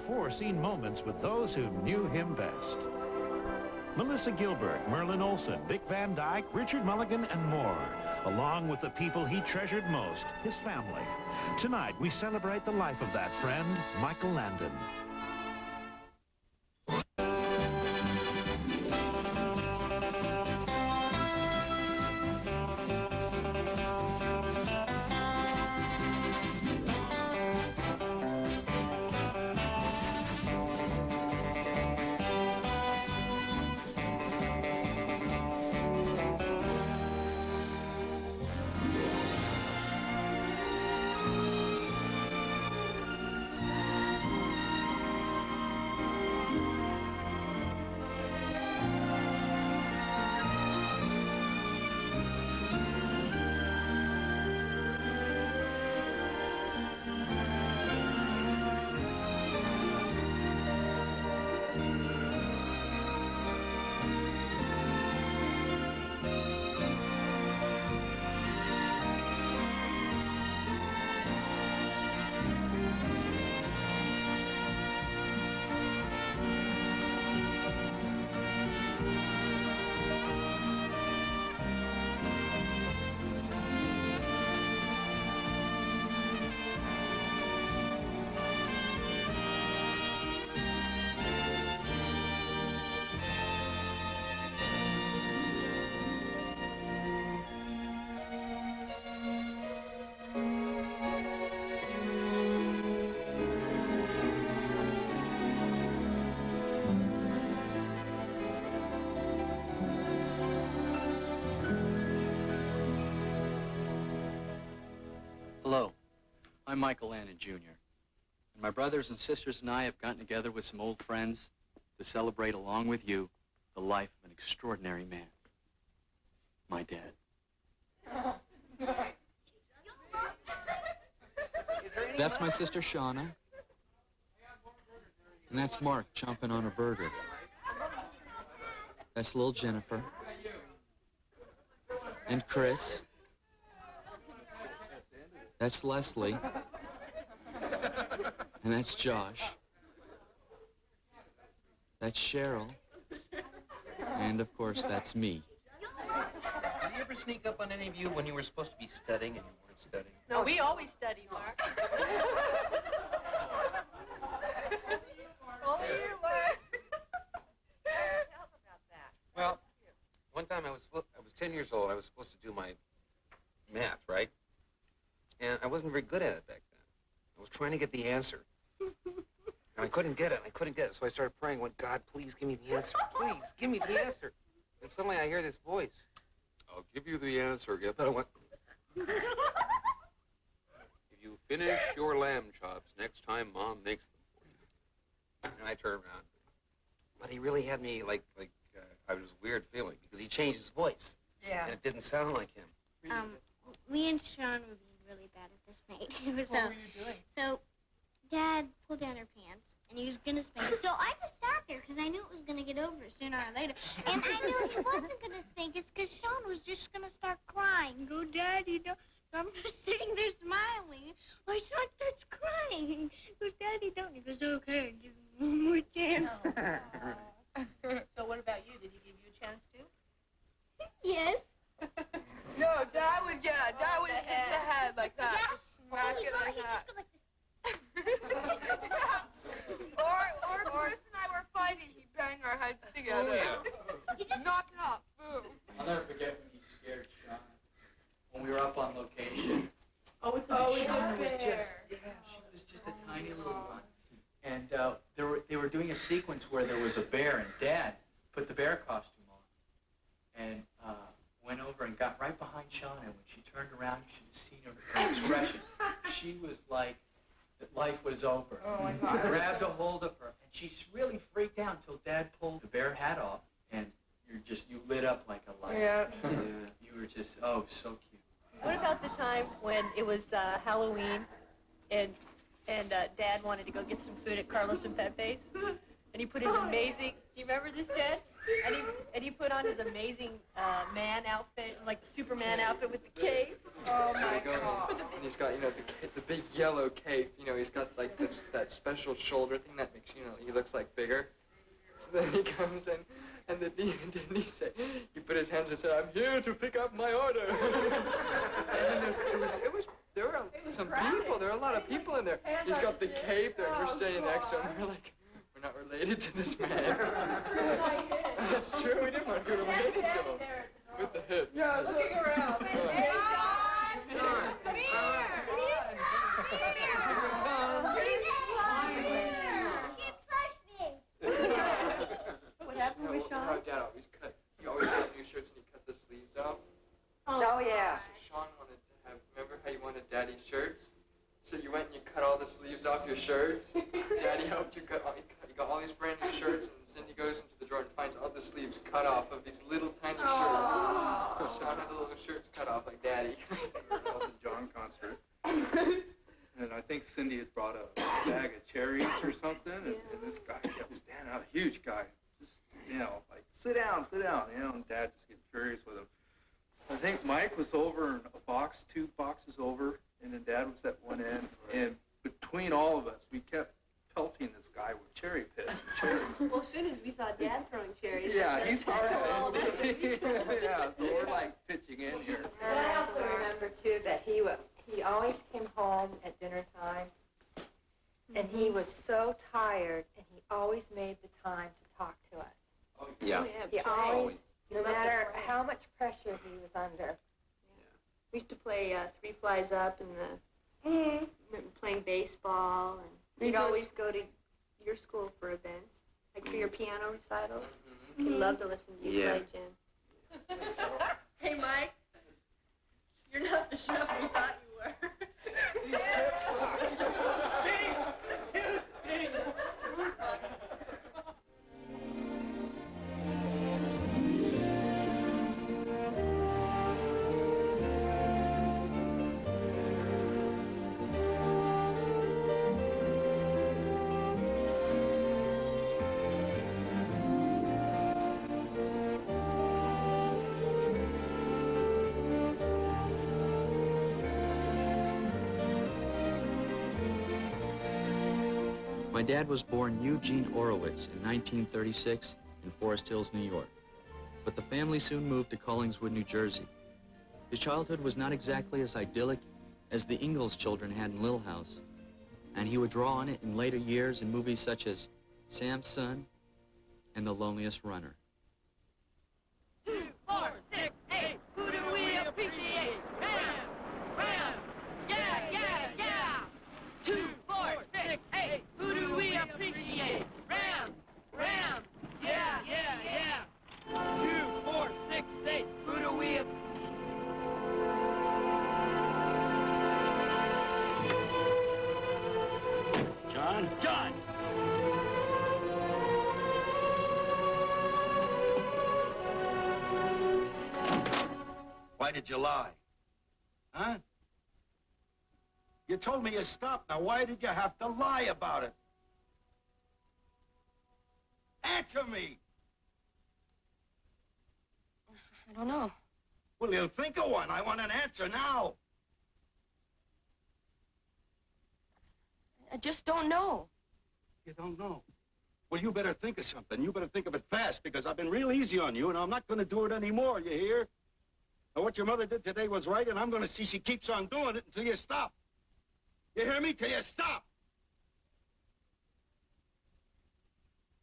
unforeseen moments with those who knew him best. Melissa Gilbert, Merlin Olsen, Dick Van Dyke, Richard Mulligan, and more, along with the people he treasured most, his family. Tonight, we celebrate the life of that friend, Michael Landon. Hello, I'm Michael Landon, Jr. And my brothers and sisters and I have gotten together with some old friends to celebrate, along with you, the life of an extraordinary man. My dad. That's my sister Shauna. And that's Mark chomping on a burger. That's little Jennifer. And Chris. That's Leslie. And that's Josh. That's Cheryl. And, of course, that's me. Did you ever sneak up on any of you when you were supposed to be studying and you weren't studying? No, we always study, Mark. Only you, Mark. Tell us about that. Well, one time I was 10 years old. I was supposed to do my math, right? And I wasn't very good at it back then. I was trying to get the answer. And I couldn't get it. So I started praying, went, God, please give me the answer. Please, give me the answer. And suddenly I hear this voice. I'll give you the answer. Get that? I went, if you finish your lamb chops, next time Mom makes them for you. And I turned around. But he really had me I was a weird feeling because he changed his voice. Yeah. And it didn't sound like him. Me and Sean were being really bad at this night. What were you doing? So, Dad pulled down her pants, and he was going to spank us. So I just sat there, because I knew it was going to get over sooner or later. And I knew he wasn't going to spank us, because Sean was just going to start crying. Go, Daddy, don't. So I'm just sitting there smiling. My son starts crying. He goes, Daddy, don't. He goes, okay, give him one more chance. So what about you? Did he give you a chance too? Yes. No, Dad would hit the head like that. Yeah. Just smack it like He that. just go like this. Or if Chris and I were fighting, he'd bang our heads together. He just Knock it off. Boom. I'll never forget when he scared Shauna. When we were up on location. With the Shauna was she was just a tiny little one. And they were doing a sequence where there was a bear, and Dad put the bear costume on and went over and got right behind Shauna. And when she turned around, you should have seen her expression. She was like that life was over. Oh, my He God. grabbed a hold of her, and she really freaked out until Dad pulled the bear hat off, and you lit up like a light. Yeah. You were just, so cute. What about the time when it was Halloween and Dad wanted to go get some food at Carlos and Pepe's? And he put his amazing, do you remember this, Dad? And he put on his amazing man outfit, like the Superman outfit with the cape. Oh So my we go in, God. and he's got, the big yellow cape. He's got like that special shoulder thing that makes, he looks like bigger. So then he comes in, and then he put his hands and said, "I'm here to pick up my order." And then there were some people. There were a lot of people in there. He's got the cape there, and we're standing next to him. We're like, we're not related to this man. That's true. We didn't want to be related to him. With the hips. Yeah, looking around. Hey, John! Come here! She pushed me. What happened with Sean? Dad he always got new shirts and he cut the sleeves off. Oh, yeah. So Sean wanted to have, remember how you wanted daddy's shirts? So you went and you cut all the sleeves off your shirts. Daddy helped you cut, you got all these brand new shirts, and Cindy goes into the drawer and finds all the sleeves cut off of these little tiny shirts. Sean had the little shirts cut off like daddy. That was a John concert. And I think Cindy had brought a bag of cherries or something, and this guy kept standing out, a huge guy, just, like, sit down, and Dad just getting furious with him. I think Mike was over in a box, 2 boxes over, and then Dad was at one end, and between all of us, we kept pelting this guy with cherry pits and cherries. Well, as soon as we saw Dad throwing cherries, Yeah, he's hard all of us. Yeah, so we're like pitching in here. And I also remember, too, that he always came home at dinner time, and he was so tired, and he always made the time to talk to us. Yeah. He always, no matter how much pressure he was under. We used to play Three Flies Up and playing baseball, and we'd always go to your school for events, like for your piano recitals. We'd love to listen to you play, Jim. Hey, Mike, you're not the chef we thought you were. My dad was born Eugene Orowitz in 1936 in Forest Hills, New York. But the family soon moved to Collingswood, New Jersey. His childhood was not exactly as idyllic as the Ingalls children had in Little House, and he would draw on it in later years in movies such as Sam's Son and The Loneliest Runner. 2, 4, 6, 8. Who do we appreciate? Ram, ram, yeah. 2, 4, 6, 8. Who do we appreciate? Ram, yeah. 2, 4, 6, 8. Who do we appreciate? John. Why did you lie? Huh? You told me you stopped. Now, why did you have to lie about it? Answer me! I don't know. Well, you think of one. I want an answer now. I just don't know. You don't know? Well, you better think of something. You better think of it fast, because I've been real easy on you, and I'm not going to do it anymore, you hear? Now, what your mother did today was right, and I'm going to see she keeps on doing it until you stop. You hear me? Till you stop.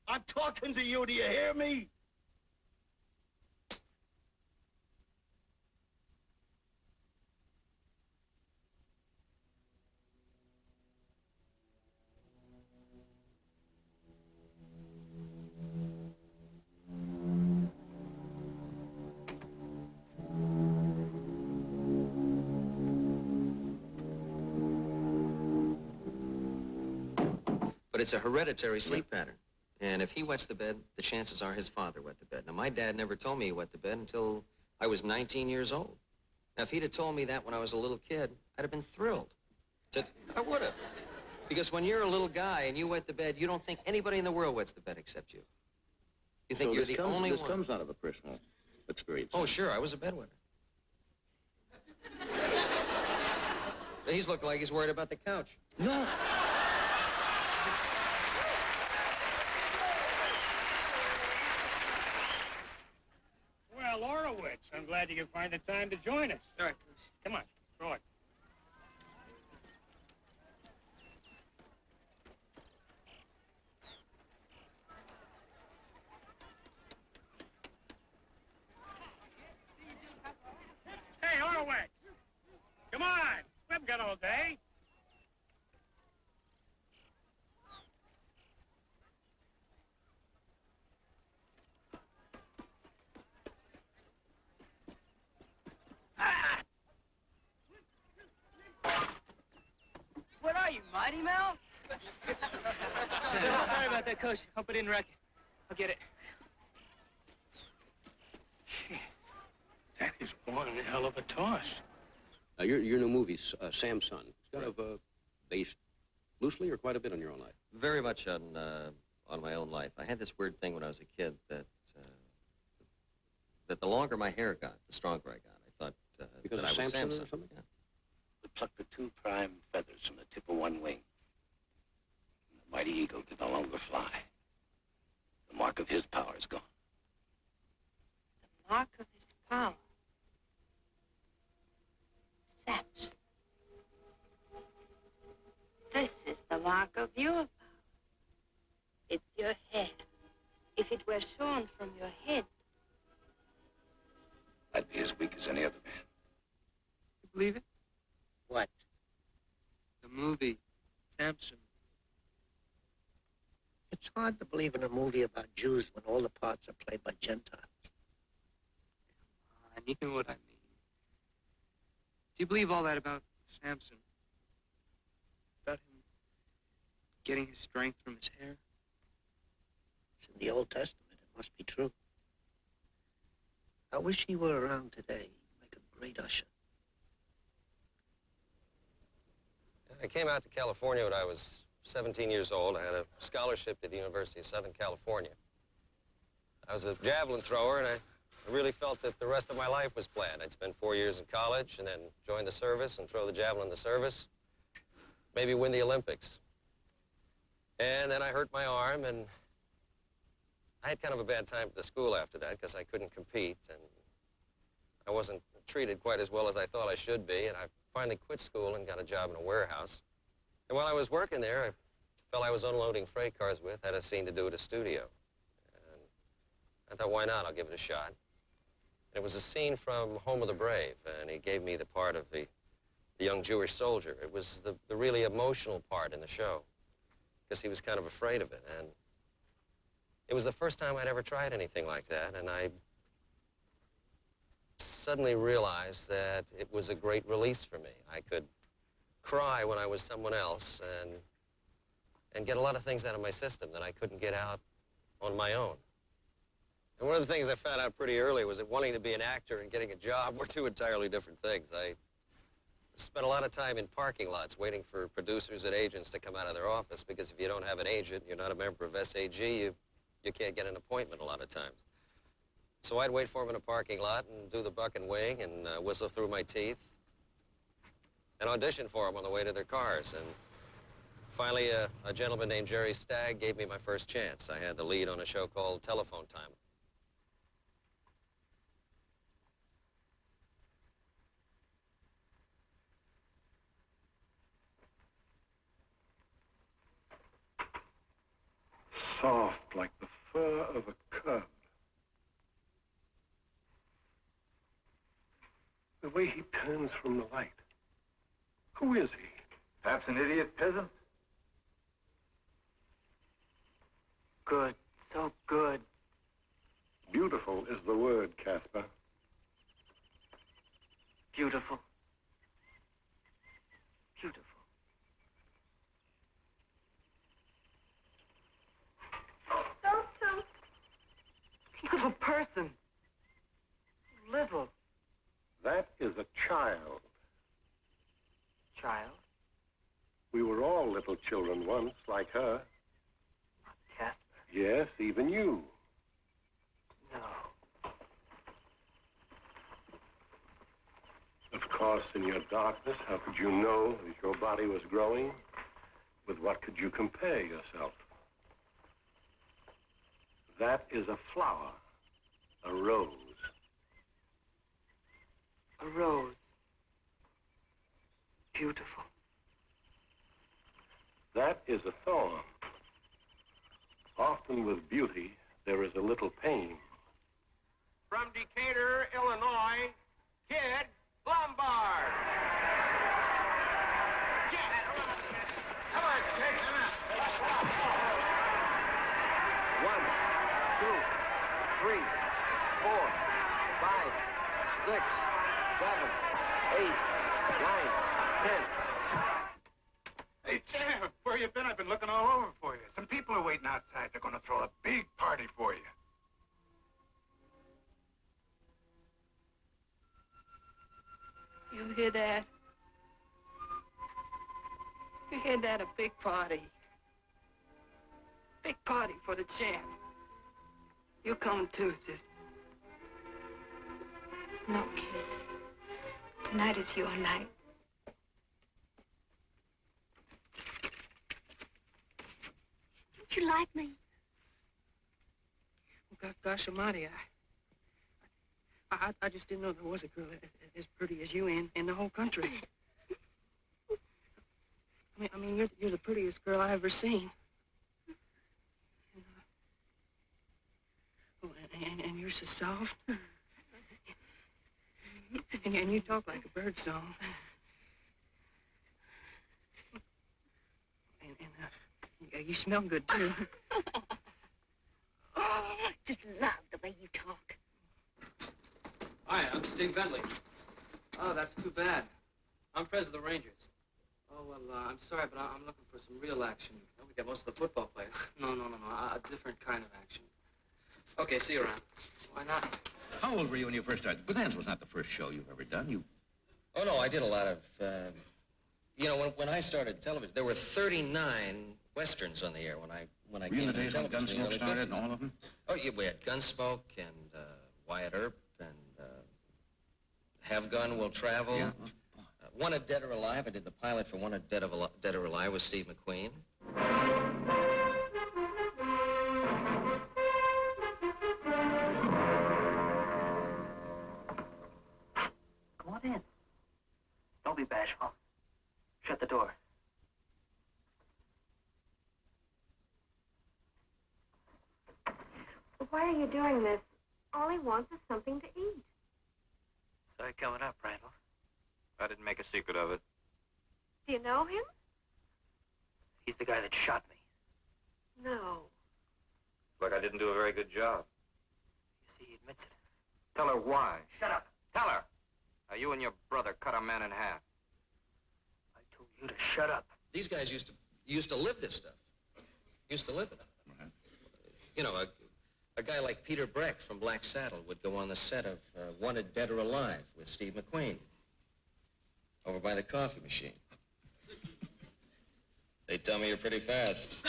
I'm talking to you. Do you hear me? But it's a hereditary sleep pattern. And if he wets the bed, the chances are his father wet the bed. Now, my dad never told me he wet the bed until I was 19 years old. Now, if he'd have told me that when I was a little kid, I'd have been thrilled. I would have. Because when you're a little guy and you wet the bed, you don't think anybody in the world wets the bed except you. You think you're the only one. This comes out of a personal experience. Oh, sure, I was a bedwetter. He's looking like he's worried about the couch. No. Well, Horowitz, I'm glad you could find the time to join us. All right. Come on, throw it. Hey, Horowitz! Come on! We haven't got all day. What are you, Mighty Mouse? Sorry about that, Coach. Hope I didn't wreck it. I'll get it. That is one hell of a toss. Your new movie, Samson, it's kind of based loosely or quite a bit on your own life? Very much on my own life. I had this weird thing when I was a kid that the longer my hair got, the stronger I got. I thought Because that of I was Samson Samson. or something? Yeah. We plucked the 2 prime feathers from the tip of one wing. And the mighty eagle can no longer fly. The mark of his power is gone. The mark of his power. Samson. This is the mark of your power. It's your hair. If it were shorn from your head. I'd be as weak as any other man. You believe it? What? The movie, Samson. It's hard to believe in a movie about Jews when all the parts are played by Gentiles. You know what I mean. Do you believe all that about Samson? About him getting his strength from his hair? It's in the Old Testament. It must be true. I wish he were around today. He'd make a great usher. I came out to California when I was 17 years old. I had a scholarship at the University of Southern California. I was a javelin thrower, and I really felt that the rest of my life was planned. I'd spend 4 years in college and then join the service and throw the javelin in the service, maybe win the Olympics. And then I hurt my arm, and I had kind of a bad time at the school after that because I couldn't compete, and I wasn't treated quite as well as I thought I should be, and I finally quit school and got a job in a warehouse. And while I was working there, a fellow I was unloading freight cars with had a scene to do at a studio. And I thought, why not? I'll give it a shot. And it was a scene from Home of the Brave, and he gave me the part of the young Jewish soldier. It was the really emotional part in the show because he was kind of afraid of it. And it was the first time I'd ever tried anything like that, and I suddenly realized that it was a great release for me. I could cry when I was someone else and get a lot of things out of my system that I couldn't get out on my own. And one of the things I found out pretty early was that wanting to be an actor and getting a job were 2 entirely different things. I spent a lot of time in parking lots waiting for producers and agents to come out of their office because if you don't have an agent, you're not a member of SAG, you can't get an appointment a lot of times. So I'd wait for them in a parking lot and do the buck and wing and whistle through my teeth and audition for them on the way to their cars. And finally, a gentleman named Jerry Stagg gave me my first chance. I had the lead on a show called Telephone Time. Soft like the fur of a cub. The way he turns from the light. Who is he? Perhaps an idiot peasant? Good. So good. Beautiful is the word, Casper. Beautiful. Beautiful. Little person. Little. That is a child. Child. We were all little children once, like her. Casper. Yes, even you. No. Of course. Because in your darkness, how could you know that your body was growing? With what could you compare yourself? That is a flower, a rose. A rose. Beautiful. That is a thorn. Often with beauty, there is a little pain. From Decatur, Illinois, Kid Lombard. Come on, Kid. One, two, three, 4, 5, 6, 7, 8, 9, 10. Hey, Jeff, where you been? I've been looking all over for you. Some people are waiting outside. They're going to throw a big party for you. You hear that? You hear that? A big party. Big party for the champ. You come too, sis. No, kid. Tonight is your night. Don't you like me? Gosh almighty, I just didn't know there was a girl as pretty as you in the whole country. I mean, you're the prettiest girl I ever seen. And you're so soft. And you talk like a bird song. And you smell good, too. Oh, I just love the way you talk. Hi, I'm Steve Bentley. Oh, that's too bad. I'm president of the Rangers. Oh, well, I'm sorry, but I'm looking for some real action. We got most of the football players. No, a different kind of action. Okay, see you around. Why not? How old were you when you first started? Bonanza was not the first show you've ever done. Oh, no, I did a lot of, you know, when I started television, there were 39 Westerns on the air when I Were you came in the into days when television. Gunsmoke started and all of them? Oh, yeah, we had Gunsmoke and Wyatt Earp and Have Gun Will Travel. Yeah. Wanted Dead or Alive. I did the pilot for Wanted Dead or Alive with Steve McQueen. Come on in. Don't be bashful. Shut the door. Why are you doing this? All he wants is something to eat. Sorry coming up, Randall. I didn't make a secret of it. Do you know him? He's the guy that shot me. No. Look, I didn't do a very good job. You see, he admits it. Tell her why. Shut up. Tell her. Now, you and your brother cut a man in half. I told you to shut up. These guys used to live this stuff. Used to live it. Right. You know, a guy like Peter Breck from Black Saddle would go on the set of Wanted Dead or Alive with Steve McQueen over by the coffee machine. They tell me you're pretty fast.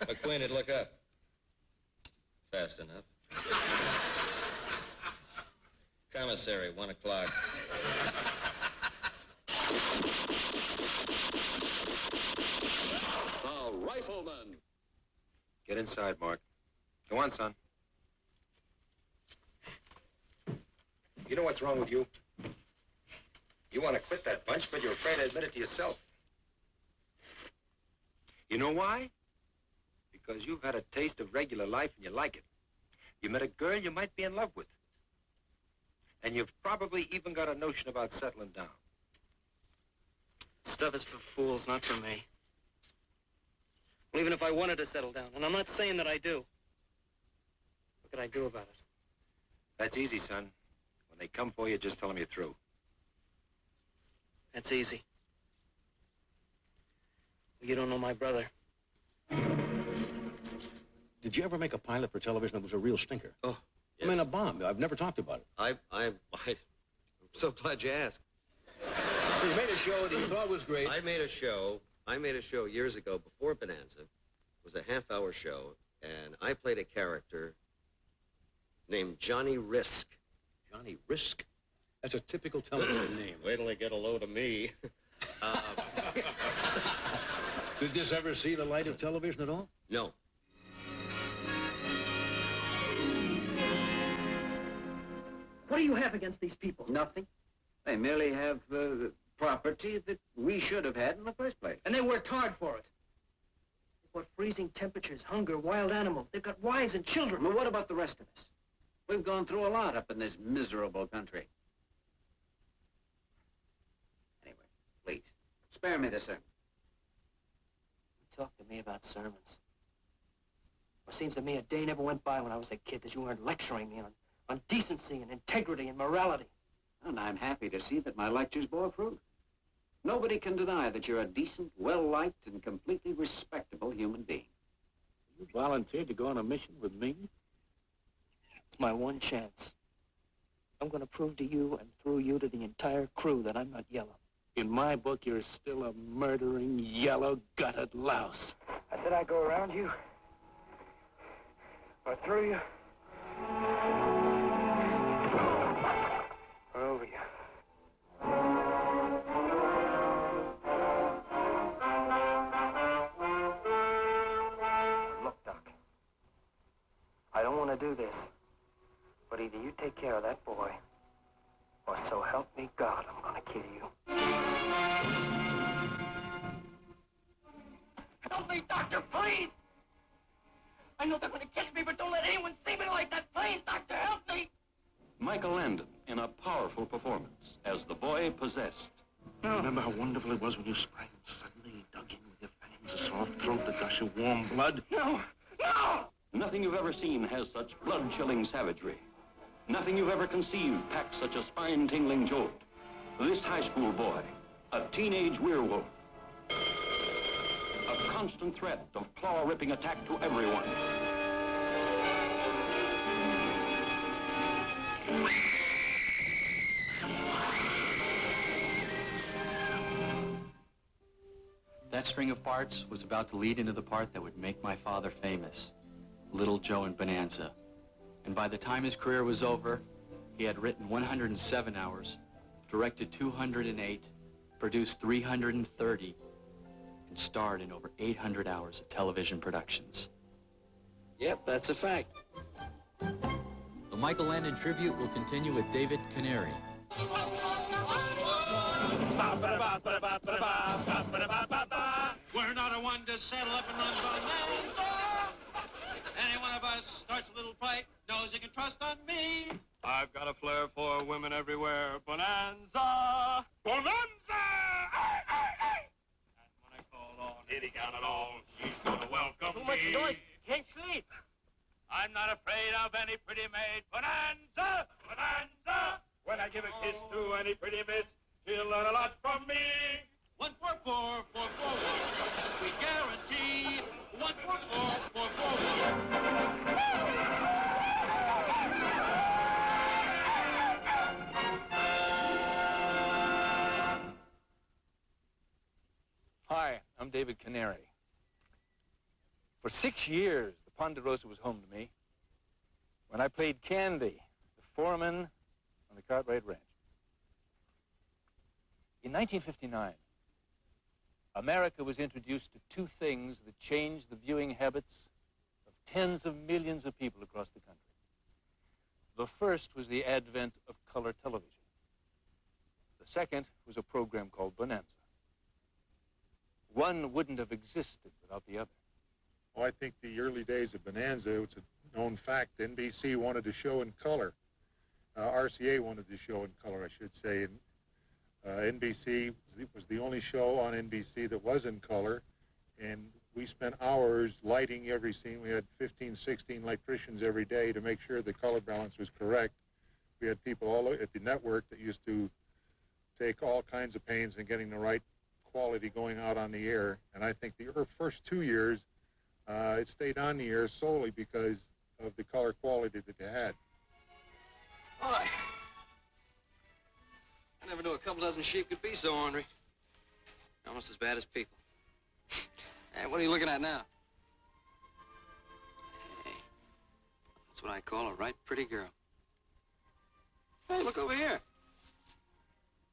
McQueen would look up. Fast enough. Commissary, 1 o'clock. The Rifleman. Get inside, Mark. Go on, son. You know what's wrong with you? You want to quit that bunch, but you're afraid to admit it to yourself. You know why? Because you've had a taste of regular life and you like it. You met a girl you might be in love with. And you've probably even got a notion about settling down. Stuff is for fools, not for me. Well, even if I wanted to settle down, and I'm not saying that I do, what could I do about it? That's easy, son. When they come for you, just tell them you're through. That's easy. You don't know my brother. Did you ever make a pilot for television that was a real stinker? Oh, I mean, a bomb. I've never talked about it. I'm so glad you asked. You made a show that you thought was great. I made a show years ago before Bonanza. It was a half-hour show, and I played a character named Johnny Risk. Johnny Risk? That's a typical television name. Wait till they get a load of me. Did this ever see the light of television at all? No. What do you have against these people? Nothing. They merely have property that we should have had in the first place. And they worked hard for it. They've got freezing temperatures, hunger, wild animals. They've got wives and children. Well, what about the rest of us? We've gone through a lot up in this miserable country. Anyway, please, spare me the sermon. You talk to me about sermons. Well, it seems to me a day never went by when I was a kid that you weren't lecturing me on decency and integrity and morality. And I'm happy to see that my lectures bore fruit. Nobody can deny that you're a decent, well-liked, and completely respectable human being. You volunteered to go on a mission with me? It's my one chance. I'm going to prove to you and through you to the entire crew that I'm not yellow. In my book, you're still a murdering, yellow-gutted louse. I said I'd go around you, or through you, or over you. Look, Doc, I don't want to do this, but either you take care of that boy, or so help me God, I'm going to kill you. Help me, Doctor, please! I know they're going to catch me, but don't let anyone see me like that. Please, Doctor, help me! Michael Landon in a powerful performance as the boy possessed. Remember how wonderful it was when you sprang and suddenly dug in with your fangs, a soft throat, a gush of warm blood? No! No! Nothing you've ever seen has such blood-chilling savagery. Nothing you've ever conceived packs such a spine-tingling jolt. This high school boy, a teenage werewolf, a constant threat of claw-ripping attack to everyone. That string of parts was about to lead into the part that would make my father famous, Little Joe in Bonanza. And by the time his career was over, he had written 107 hours, directed 208, produced 330, and starred in over 800 hours of television productions. Yep, that's a fact. The Michael Landon tribute will continue with David Canary. We're not a one to settle up and run bonanza. Any one of us starts a little fight, knows he can trust on me. I've got a flair for women everywhere. Bonanza! Bonanza! Aye, aye, aye! And when I call on Diddy Count it all, she's gonna welcome Too much me. noise. Can't sleep. I'm not afraid of any pretty maid. Bonanza! Bonanza! When I give a kiss to any pretty miss, she'll learn a lot from me. 144 441. We guarantee 144 441. Hi, I'm David Canary. For 6 years, the Ponderosa was home to me when I played Candy, the foreman on the Cartwright Ranch. In 1959, America was introduced to two things that changed the viewing habits of tens of millions of people across the country. The first was the advent of color television. The second was a program called Bonanza. One wouldn't have existed without the other. Well, I think the early days of Bonanza, it's a known fact, NBC wanted to show in color. RCA wanted to show in color, I should say. And NBC was the only show on NBC that was in color. And we spent hours lighting every scene. We had 15, 16 electricians every day to make sure the color balance was correct. We had people all at the network that used to take all kinds of pains in getting the right quality going out on the air. And I think the first 2 years, it stayed on the air solely because of the color quality that they had. Boy, I never knew a couple dozen sheep could be so ornery. Almost as bad as people. Hey, what are you looking at now? Hey, That's what I call a right pretty girl. Hey, look over here.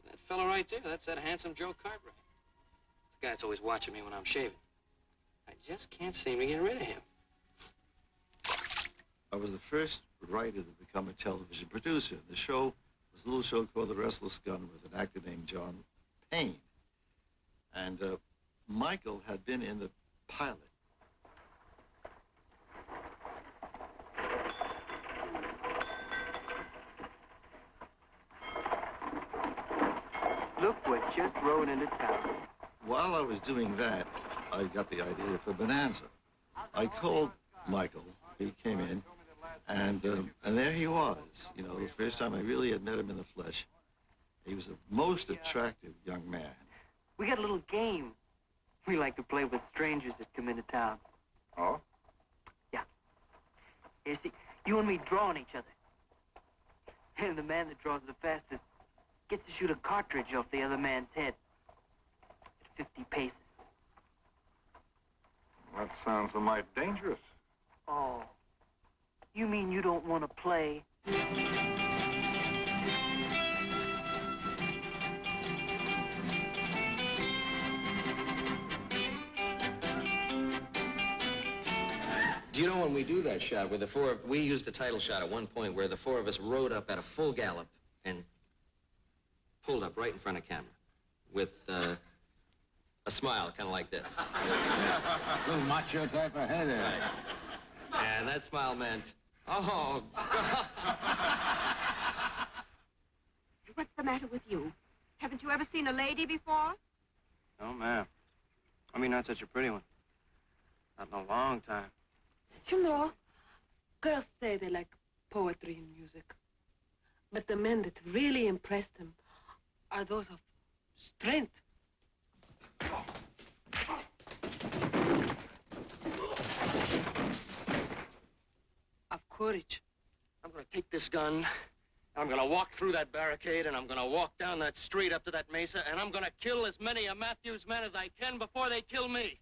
That fella right there, that's that handsome Joe Cartwright. The guy that's always watching me when I'm shaving. I just can't seem to get rid of him. I was the first writer to become a television producer. The show was a little show called The Restless Gun with an actor named John Payne. And Michael had been in the pilot. Look what just rode into town. While I was doing that, I got the idea for Bonanza. I called Michael. He came in, and there he was. You know, the first time I really had met him in the flesh. He was a most attractive young man. We got a little game we like to play with strangers that come into town. Oh? Yeah. You see, you and me drawing each other. And the man that draws the fastest gets to shoot a cartridge off the other man's head at 50 paces. That sounds a mite dangerous. Oh, you mean you don't want to play? Do you know when we do that shot where we used the title shot at one point where the four of us rode up at a full gallop and pulled up right in front of camera with a smile kind of like this. Little macho type of head there. Right. And that smile meant, oh, What's the matter with you? Haven't you ever seen a lady before? No, ma'am. I mean, not such a pretty one. Not in a long time. You know, girls say they like poetry and music. But the men that really impress them are those of strength. Of courage. I'm gonna take this gun, I'm gonna walk through that barricade, and I'm gonna walk down that street up to that mesa, and I'm gonna kill as many of Matthew's men as I can before they kill me.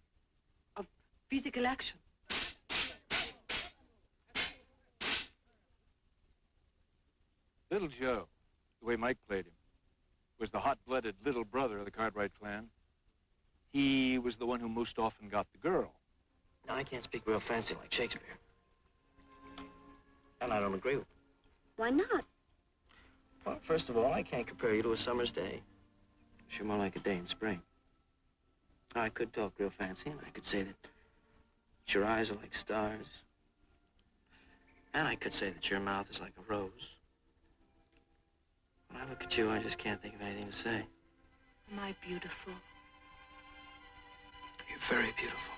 Of physical action. Little Joe, the way Mike played him, was the hot-blooded little brother of the Cartwright clan. He was the one who most often got the girl. Now, I can't speak real fancy like Shakespeare. And I don't agree with it. Why not? Well, first of all, I can't compare you to a summer's day. You're more like a day in spring. I could talk real fancy, and I could say that your eyes are like stars. And I could say that your mouth is like a rose. When I look at you, I just can't think of anything to say. Am I beautiful? You're very beautiful.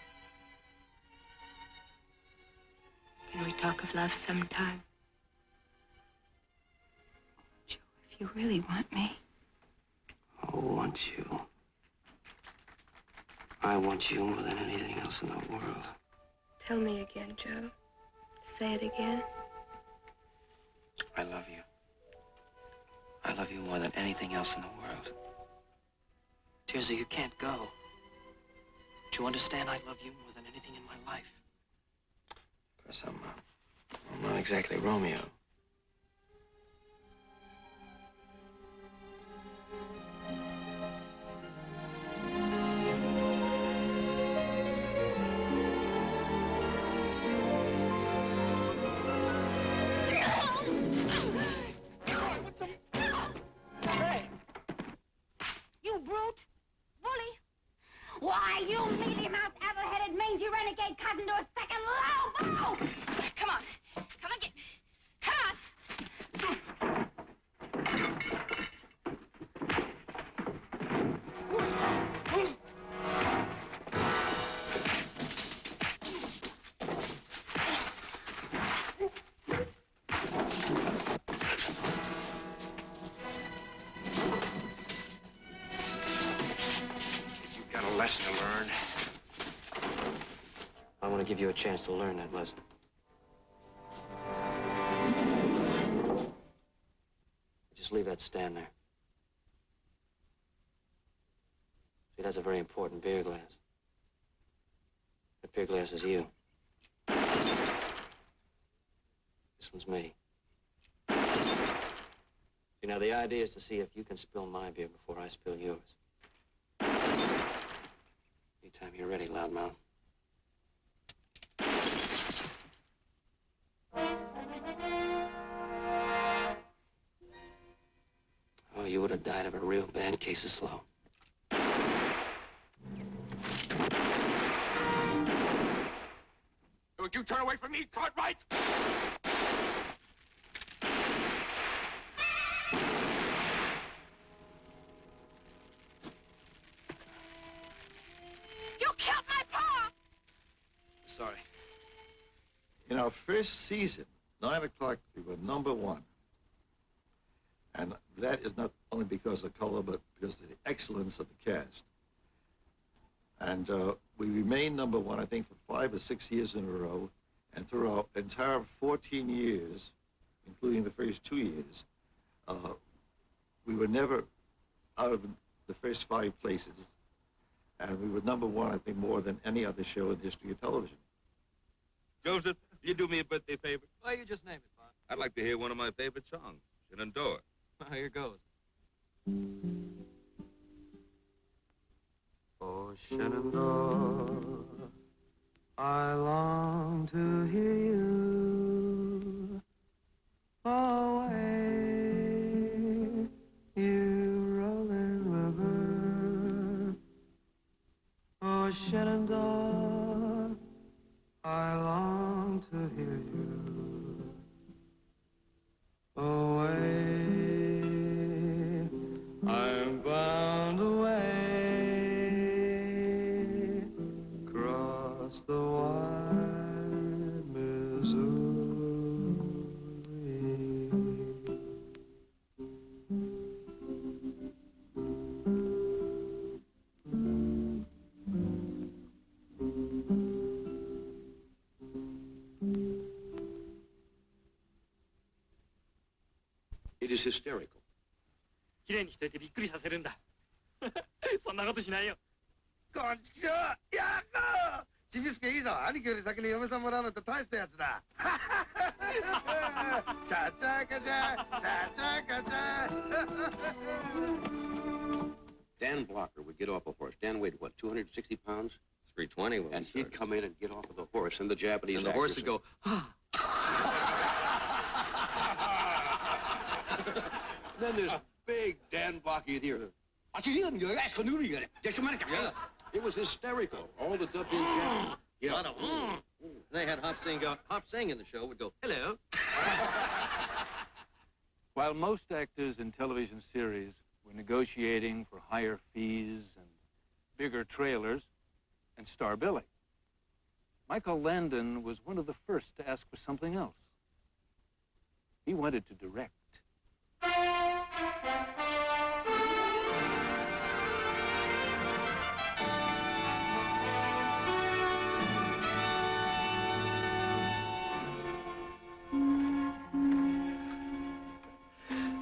Can we talk of love sometime? Joe, if you really want me. I want you. I want you more than anything else in the world. Tell me again, Joe. Say it again. I love you. I love you more than anything else in the world. Tirza, you can't go. Do you understand? I love you more than anything in my life. Of course, I'm not exactly Romeo. You brute! Bully! Why, you mealy-mouthed, apple-headed, mangy renegade cousin to a second low! Come on. Come on, get... Come on! You've got a lesson to learn. I want to give you a chance to learn that lesson. Just leave that stand there. It has a very important beer glass. That beer glass is you. questions me. You know, the idea is to see if you can spill my beer before I spill yours. Anytime you're ready, loudmouth. Oh, you would have died of a real bad case of slow. Don't you turn away from me, Cartwright! You killed my pa! Sorry. In our first season, 9 o'clock, we were #1. And that is not only because of color, but because of the excellence of the cast. And we remained #1, I think, for 5 or 6 years in a row. And through our entire 14 years, including the first 2 years, we were never out of the first 5 places. And we were #1, I think, more than any other show in the history of television. Joseph, you do me a birthday favor? Why, you just name it, Bob. I'd like to hear one of my favorite songs, Shenandoah. Here goes. Oh, Shenandoah, I long to hear you away, you rolling river. Oh, Shenandoah, I long to hear you away. I'm bound away across the wide Missouri. It is hysterical. 綺麗にしといてびっくりさせるんだ。そんなことしないよ。こんちきしょやっこーちびすけいいぞ兄貴より先に嫁さんもらうのって大したやつだチャチャカチャチャチャカチャ Dan Blocker would get off a horse. Dan weighed, what, 260 pounds? 320 when And he'd come in and get off of the horse, and the Japanese And the horse actors would go, Then this big Dan Blocker, you'd hear, yeah, it was hysterical. All the dubbed in Japanese. Yeah. They had Hop Sing in the show would go, hello. While most actors in television series were negotiating for higher fees and bigger trailers and star billing, Michael Landon was one of the first to ask for something else. He wanted to direct.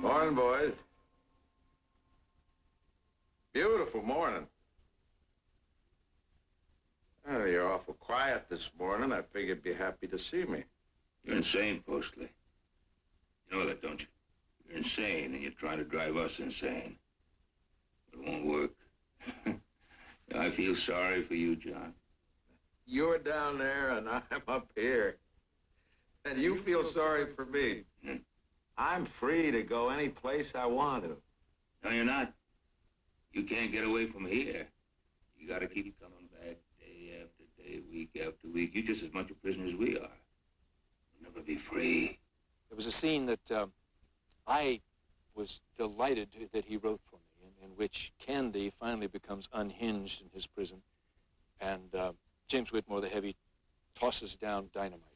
Morning, boys. Beautiful morning. Oh, you're awful quiet this morning. I figured you'd be happy to see me. You're insane, Postley. You know that, don't you? You're insane, and you're trying to drive us insane. It won't work. I feel sorry for you, John. You're down there, and I'm up here. And you feel sorry for me. I'm free to go any place I want to. No, you're not. You can't get away from here. You gotta keep coming back day after day, week after week. You're just as much a prisoner as we are. You'll never be free. There was a scene that I was delighted that he wrote for me, in which Candy finally becomes unhinged in his prison, and James Whitmore, the heavy, tosses down dynamite.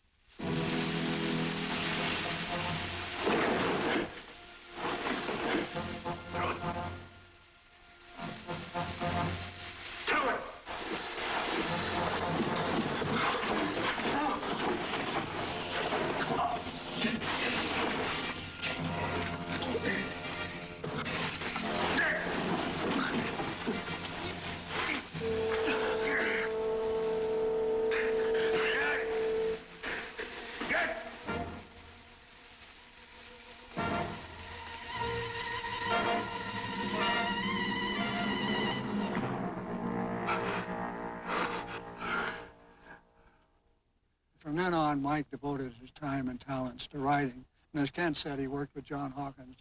From then on, Mike devoted his time and talents to writing. And as Ken said, he worked with John Hawkins,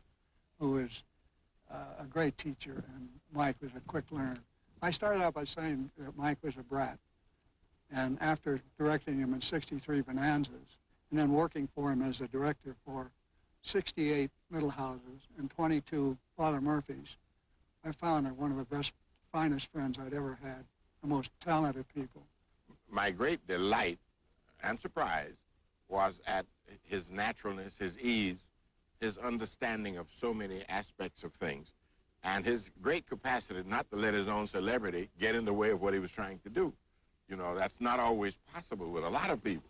who was a great teacher, and Mike was a quick learner. I started out by saying that Mike was a brat. And after directing him in 63 Bonanzas, and then working for him as a director for 68 Little Houses and 22 Father Murphys, I found that one of the best, finest friends I'd ever had, the most talented people. My great delight and surprise was at his naturalness, his ease, his understanding of so many aspects of things, and his great capacity not to let his own celebrity get in the way of what he was trying to do. You know, that's not always possible with a lot of people.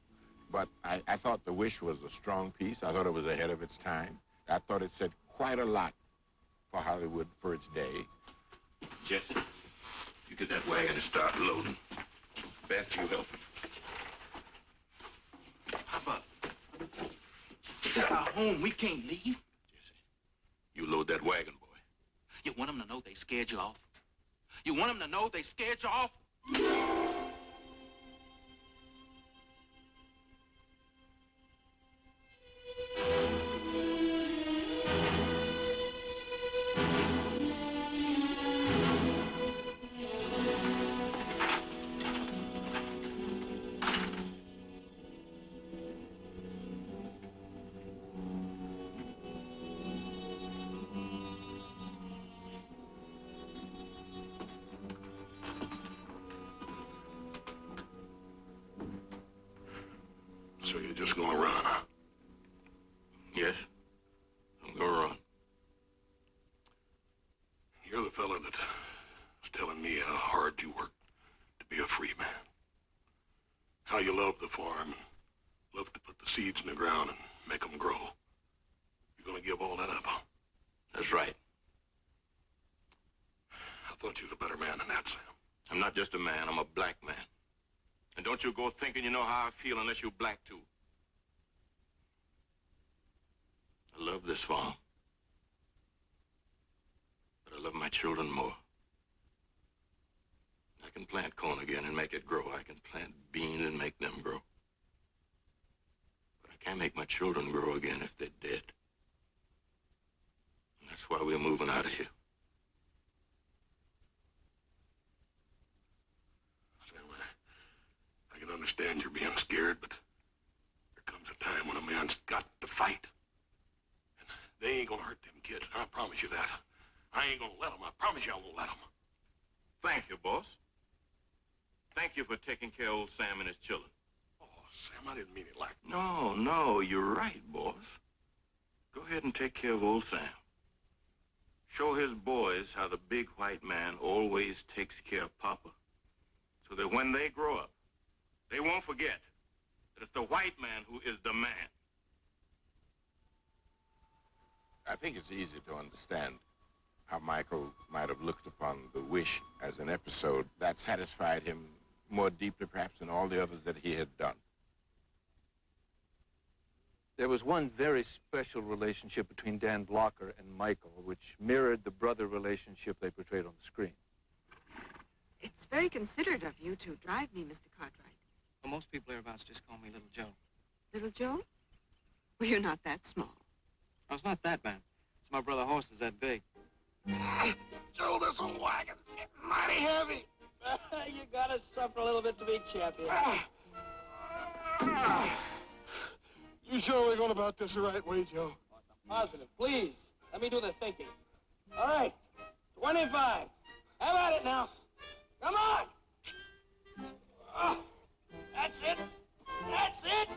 But I thought The Wish was a strong piece. I thought it was ahead of its time. I thought it said quite a lot for Hollywood for its day. Jesse, you get that wagon and start loading. Beth, you help. Papa, this is our home. We can't leave. You load that wagon, boy. You want them to know they scared you off? You want them to know they scared you off? So you're just gonna run, huh? Yes, I'm gonna run. You're the fella that was telling me how hard you worked to be a free man. How you love the farm and love to put the seeds in the ground and make them grow. You're gonna give all that up, huh? That's right. I thought you was a better man than that, Sam. I'm not just a man, I'm a black man. And don't you go thinking you know how I feel unless you're black, too. I love this farm. But I love my children more. I can plant corn again and make it grow. I can plant beans and make them grow. But I can't make my children grow again if they're dead. And that's why we're moving out of here. I can understand you're being scared, but there comes a time when a man's got to fight. And they ain't gonna hurt them kids, I promise you that. I ain't gonna let them. I promise you I won't let them. Thank you, boss. Thank you for taking care of old Sam and his children. Oh, Sam, I didn't mean it like that. No, you're right, boss. Go ahead and take care of old Sam. Show his boys how the big white man always takes care of Papa, so that when they grow up, they won't forget that it's the white man who is the man. I think it's easy to understand how Michael might have looked upon The Wish as an episode that satisfied him more deeply, perhaps, than all the others that he had done. There was one very special relationship between Dan Blocker and Michael, which mirrored the brother relationship they portrayed on the screen. It's very considerate of you to drive me, Mr. Cartwright. Well, most people hereabouts just call me Little Joe. Little Joe? Well, you're not that small. No, it's not that bad. It's my brother Horst is that big. Joe, this old wagon's getting mighty heavy. You gotta suffer a little bit to be champion. You sure we're going about this the right way, Joe? Positive, please. Let me do the thinking. All right, 25. How about it now? Come on! That's it. That's it.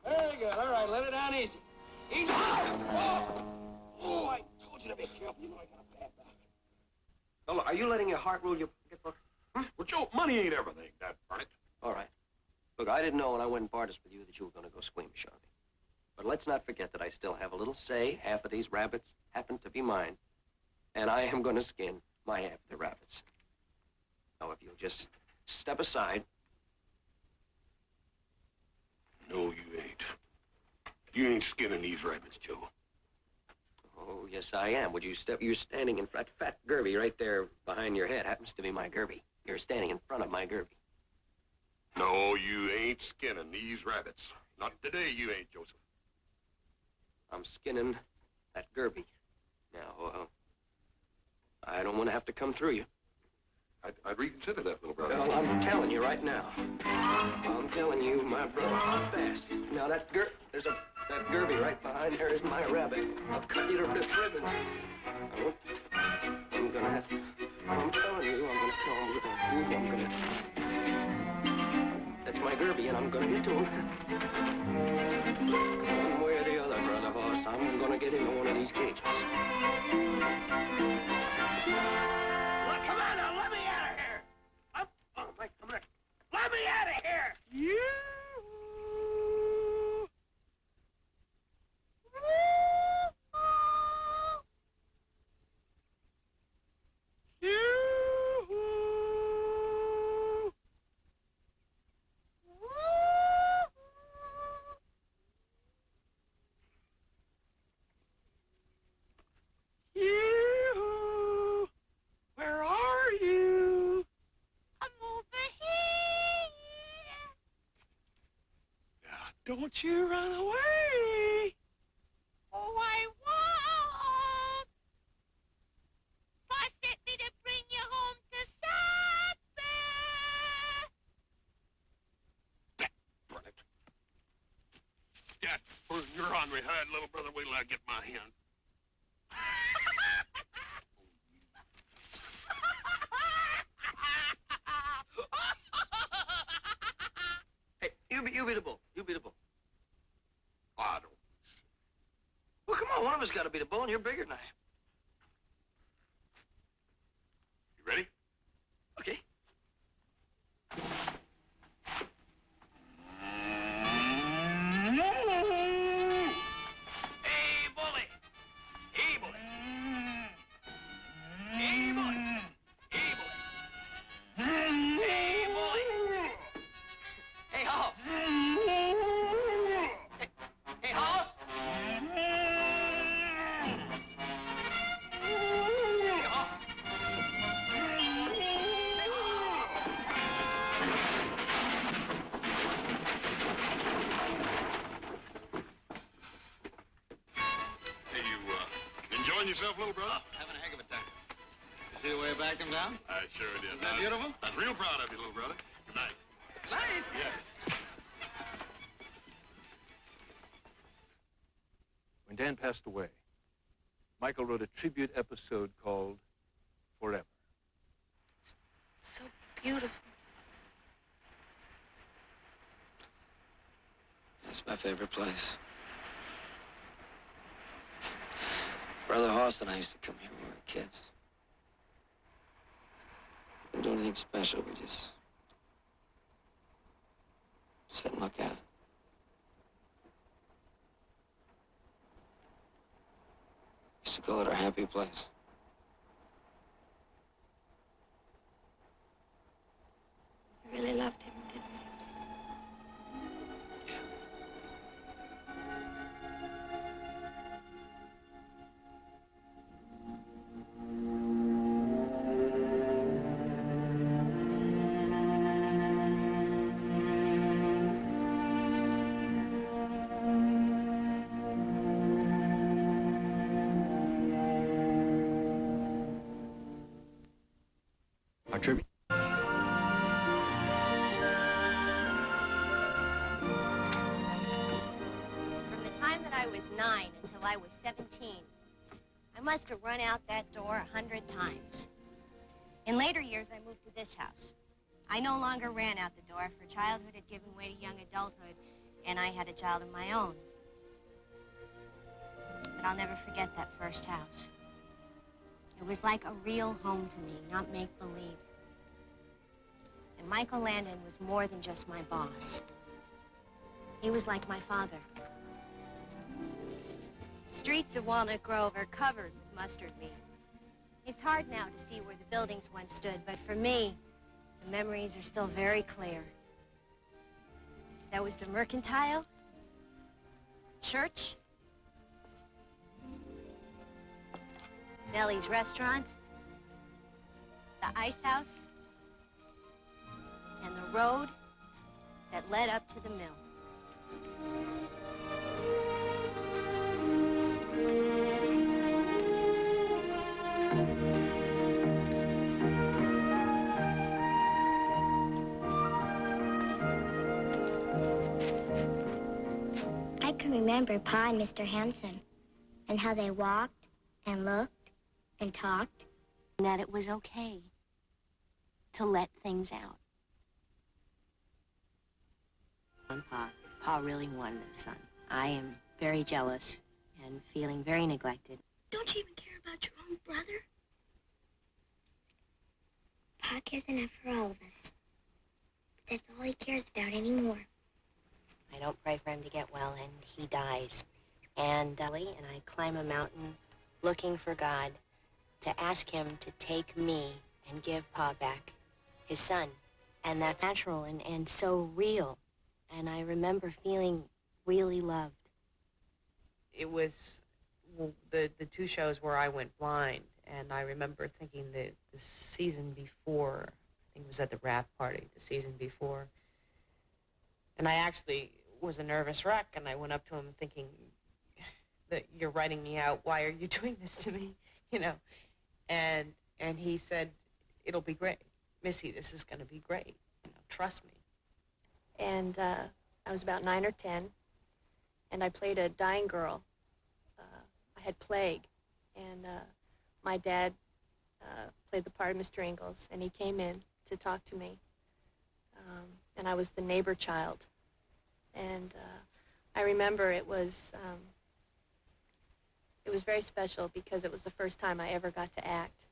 Very good. All right, let it down easy. Easy. Oh, I told you to be careful. You know I got a bad back. Now, look, are you letting your heart rule your pocketbook? Huh? Well, Joe, money ain't everything, that burn it. All right. Look, I didn't know when I went and bartered with you that you were going to go squeamish on me. But let's not forget that I still have a little say. Half of these rabbits happen to be mine. And I am going to skin my half of the rabbits. Now, if you'll just step aside. No, you ain't. You ain't skinning these rabbits, Joe. Oh, yes, I am. Would you step? You're standing in front. Fat Gerby right there behind your head happens to be my Gerby. You're standing in front of my Gerby. No, you ain't skinning these rabbits. Not today, you ain't, Joseph. I'm skinning that Gerby. Now, I don't want to have to come through you. I'd reconsider that, little brother. Well, I'm telling you right now. I'm telling you, my brother, not fast. Now, that Gerby right behind there is my rabbit. I'll cut you to ribbons. I'm gonna have to... I'm telling you, I'm gonna tell him with I'm gonna... That's my Gerby, and I'm gonna get to him. One way or the other, brother horse, I'm gonna get into one of these cages. Look, come on now, let me out of here. Oh, Mike, come here. Let me out of here. You. Where are you? I'm over here. Now, don't you run away. Oh, I won't. Pa sent me to bring you home to supper. Burn it. Dad, burn your ornery hide, little brother. Wait till I get my hand. Hey, you be the bull. You be the bull. I don't. Well, come on, one of us got to be the bull, and you're bigger than I am. You ready? Okay. Hey, bully. Hey, bully. Hey, bully. Hey, bully. Hey, bully. Hey, Hoss. Hey, Hoss. Hey, Hoss. Hey, you, enjoying yourself, little brother? Having a heck of a time. You see the way I backed him down? I sure did. Isn't that beautiful? I was real proud of you, little brother. Good night. Good night. Yeah. When Dan passed away, Michael wrote a tribute episode called Forever. So beautiful. That's my favorite place. Brother Hoss and I used to come here when we were kids. We didn't do anything special. We just sit and look at it. Used to call it our happy place. You really loved him, didn't you? Our tribute. From the time that I was 9 until I was 17, I must have run out that door 100 times. In later years, I moved to this house. I no longer ran out the door, for childhood had given way to young adulthood, and I had a child of my own. But I'll never forget that first house. It was like a real home to me, not make-believe. And Michael Landon was more than just my boss. He was like my father. Streets of Walnut Grove are covered with mustard meat. It's hard now to see where the buildings once stood, but for me, the memories are still very clear. There was the Mercantile, church, Nellie's restaurant, the ice house, and the road that led up to the mill. I can remember Pa and Mr. Hanson and how they walked and looked and talked. And that it was okay to let things out. Pa really wanted a son. I am very jealous and feeling very neglected. Don't you even care about your own brother? Pa cares enough for all of us. But that's all he cares about anymore. I don't pray for him to get well, and he dies. And I climb a mountain looking for God to ask him to take me and give Pa back his son. And that's natural and so real. And I remember feeling really loved. It was the two shows where I went blind, and I remember thinking the season before, I think it was at the wrap party, the season before, and I actually was a nervous wreck, and I went up to him thinking that you're writing me out, why are you doing this to me, you know, and he said, it'll be great. Missy, this is going to be great, you know, trust me. And I was about 9 or 10, and I played a dying girl. I had plague, and my dad played the part of Mr. Ingalls, and he came in to talk to me, and I was the neighbor child. And I remember it was very special because it was the first time I ever got to act.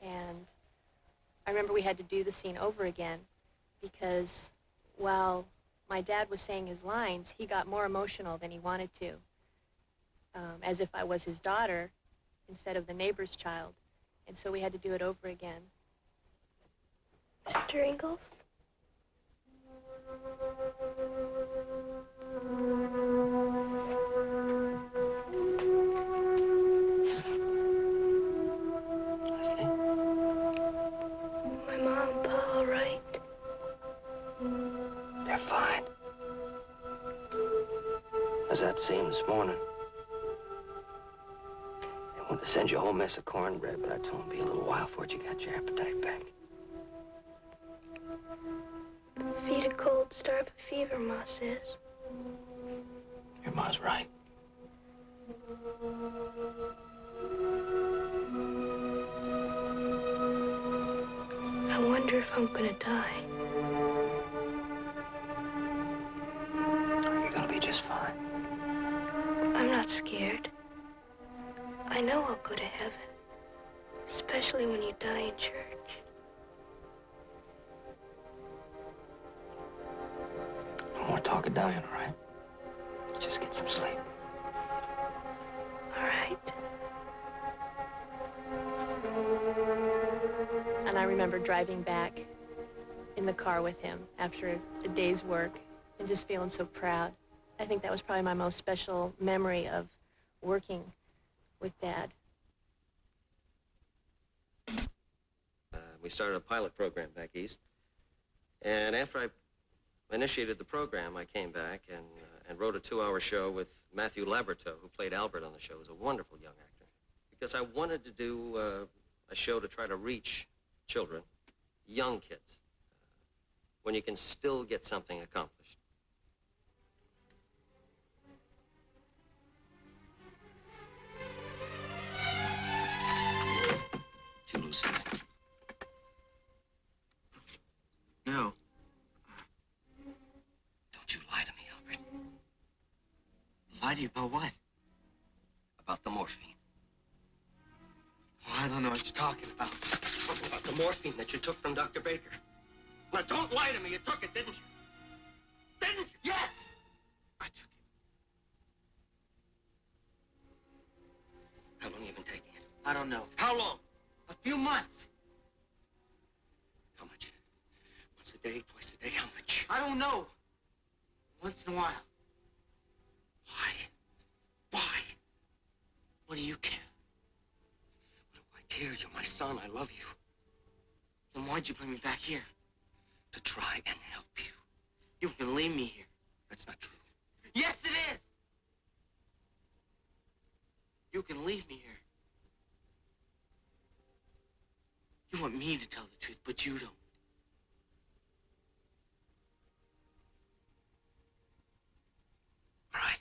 And I remember we had to do the scene over again because while my dad was saying his lines, he got more emotional than he wanted to, as if I was his daughter instead of the neighbor's child. And so we had to do it over again. Mr. Ingalls? My mom and Pa all right? They're fine. How's that scene this morning? They wanted to send you a whole mess of cornbread, but I told them it'd be a little while before you got your appetite back. Feed a cold, starve a fever, Ma says. Your ma's right. I wonder if I'm gonna die. You're gonna be just fine. I'm not scared. I know I'll go to heaven, especially when you die in church. No more talk of dying, all right? Just get some sleep. All right. And I remember driving back in the car with him after a day's work and just feeling so proud. I think that was probably my most special memory of working with Dad. We started a pilot program back east. And after I initiated the program, I came back and wrote a 2-hour show with Matthew Laberto, who played Albert on the show. He was a wonderful young actor. Because I wanted to do a show to try to reach children, young kids, when you can still get something accomplished. Too loose. No. Don't you lie to me, Albert. Lie to you about what? About the morphine. Oh, I don't know what you're talking about. About the morphine that you took from Dr. Baker. Now, don't lie to me. You took it, didn't you? Didn't you? Yes! I took it. How long you been taking it? I don't know. How long? A few months. How much? Once a day, twice a day, how much? I don't know. Once in a while. Why? Why? What do you care? What do I care? You're my son. I love you. Then why'd you bring me back here? To try and help you. You can leave me here. That's not true. Yes, it is. You can leave me here. You want me to tell the truth, but you don't. All right.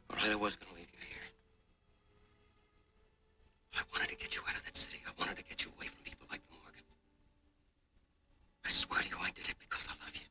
All right, I was going to leave you here. I wanted to get you out of that city. I wanted to get you away from people like the Morgans. I swear to you, I did it because I love you.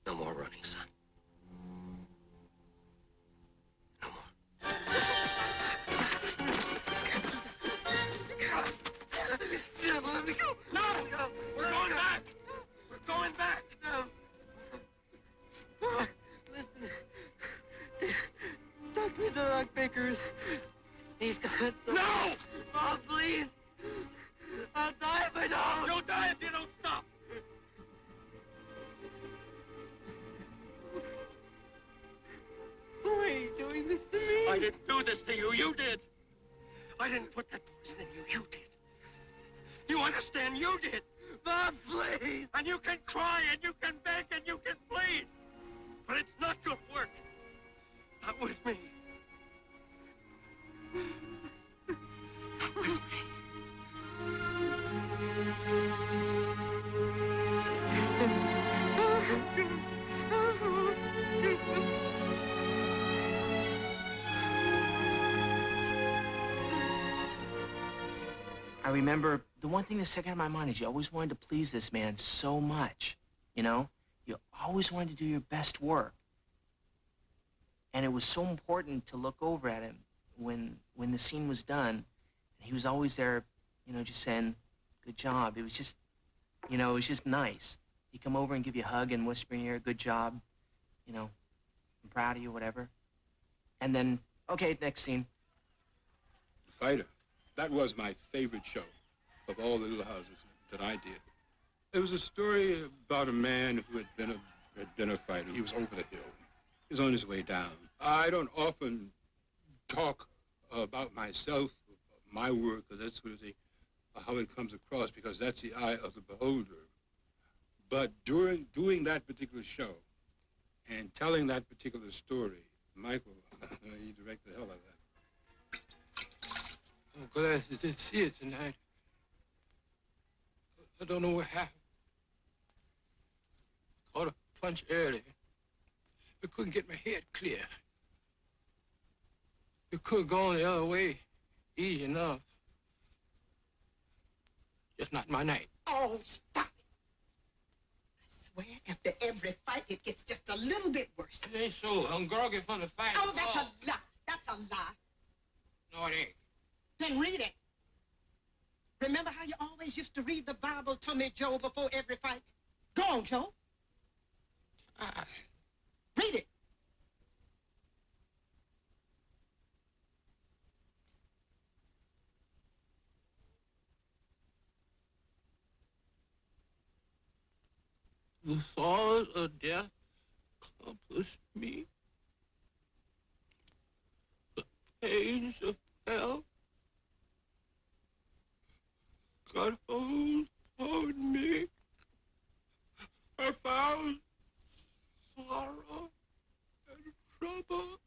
No more running, son. No more. Yeah, let me go. No! We're going back. We're going back. No. Listen. Take me to the rock bakers. He's got some... No! Mom, please. I'll die if I don't. You'll die if you don't stop. Why are you doing this to me? I didn't do this to you. You did. I didn't put that poison in you. You did. You understand? You did. Mom, please. And you can cry, and you can beg, and you can plead. But it's not going to work. Not with me. Not with me. I remember the one thing that stuck out in my mind is you always wanted to please this man so much, you know? You always wanted to do your best work. And it was so important to look over at him when the scene was done. And he was always there, you know, just saying, good job. It was just, you know, it was just nice. He'd come over and give you a hug and whisper in your ear, good job, you know, I'm proud of you, whatever. And then, okay, next scene. Fighter. That was my favorite show of all the little houses that I did. It was a story about a man who had been a fighter. He was over the hill. He was on his way down. I don't often talk about myself, my work, or that sort of thing, how it comes across, because that's the eye of the beholder. But during doing that particular show and telling that particular story, Michael, he directed the hell out of that. I'm glad you didn't see it tonight. I don't know what happened. Caught a punch early. I couldn't get my head clear. It could have gone the other way easy enough. Just not my night. Oh, stop it. I swear, after every fight, it gets just a little bit worse. It ain't so. I'm groggy from the fight. Oh, that's a lie. That's a lie. No, it ain't. Then read it. Remember how you always used to read the Bible to me, Joe, before every fight? Go on, Joe. Read it. The thought of death accomplished me. The pains of hell got hold on me. I found sorrow and trouble.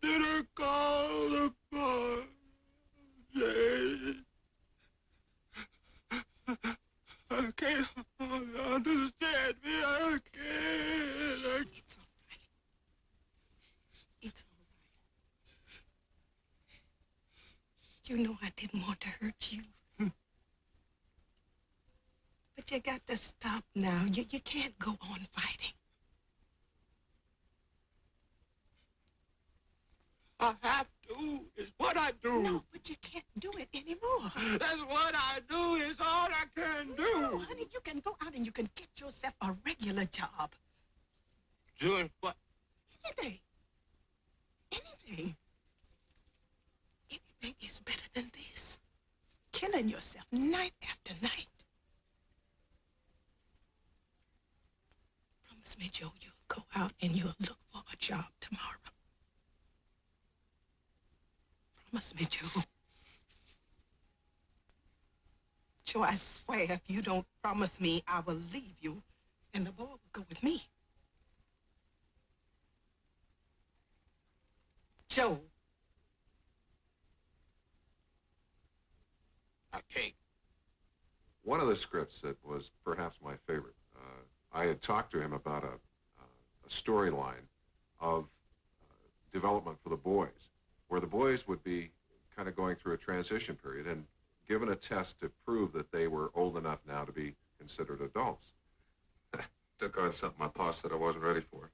Then I called upon Jane. I can't understand me. I can't. It's all right. It's all right. You know I didn't want to hurt you. But you got to stop now. You can't go on fighting. I have to. It's what I do. No, but you can't do it anymore. That's what I do. It's all I can do. No, honey, you can go out and you can get yourself a regular job. Doing what? Anything. Anything. Anything is better than this. Killing yourself night after night. Promise me, Joe, you'll go out and you'll look for a job tomorrow. Promise me, Joe. Joe, I swear, if you don't promise me, I will leave you, and the boy will go with me. Joe. I can't. One of the scripts that was perhaps my favorite, I had talked to him about a storyline of development for the boys, where the boys would be kind of going through a transition period and given a test to prove that they were old enough now to be considered adults. Took on something my pa said I wasn't ready for.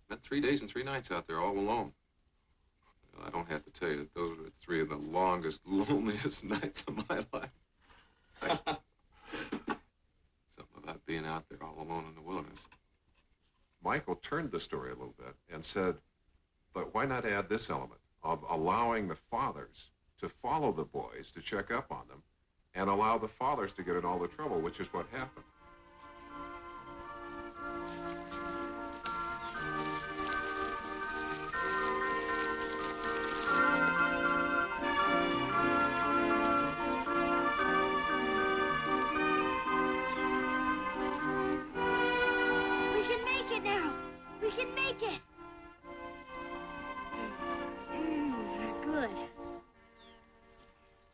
Spent 3 days and 3 nights out there all alone. I don't have to tell you that those were 3 of the longest, loneliest nights of my life. Something about being out there all alone in the wilderness. Michael turned the story a little bit and said, but why not add this element of allowing the fathers to follow the boys to check up on them and allow the fathers to get in all the trouble, which is what happened.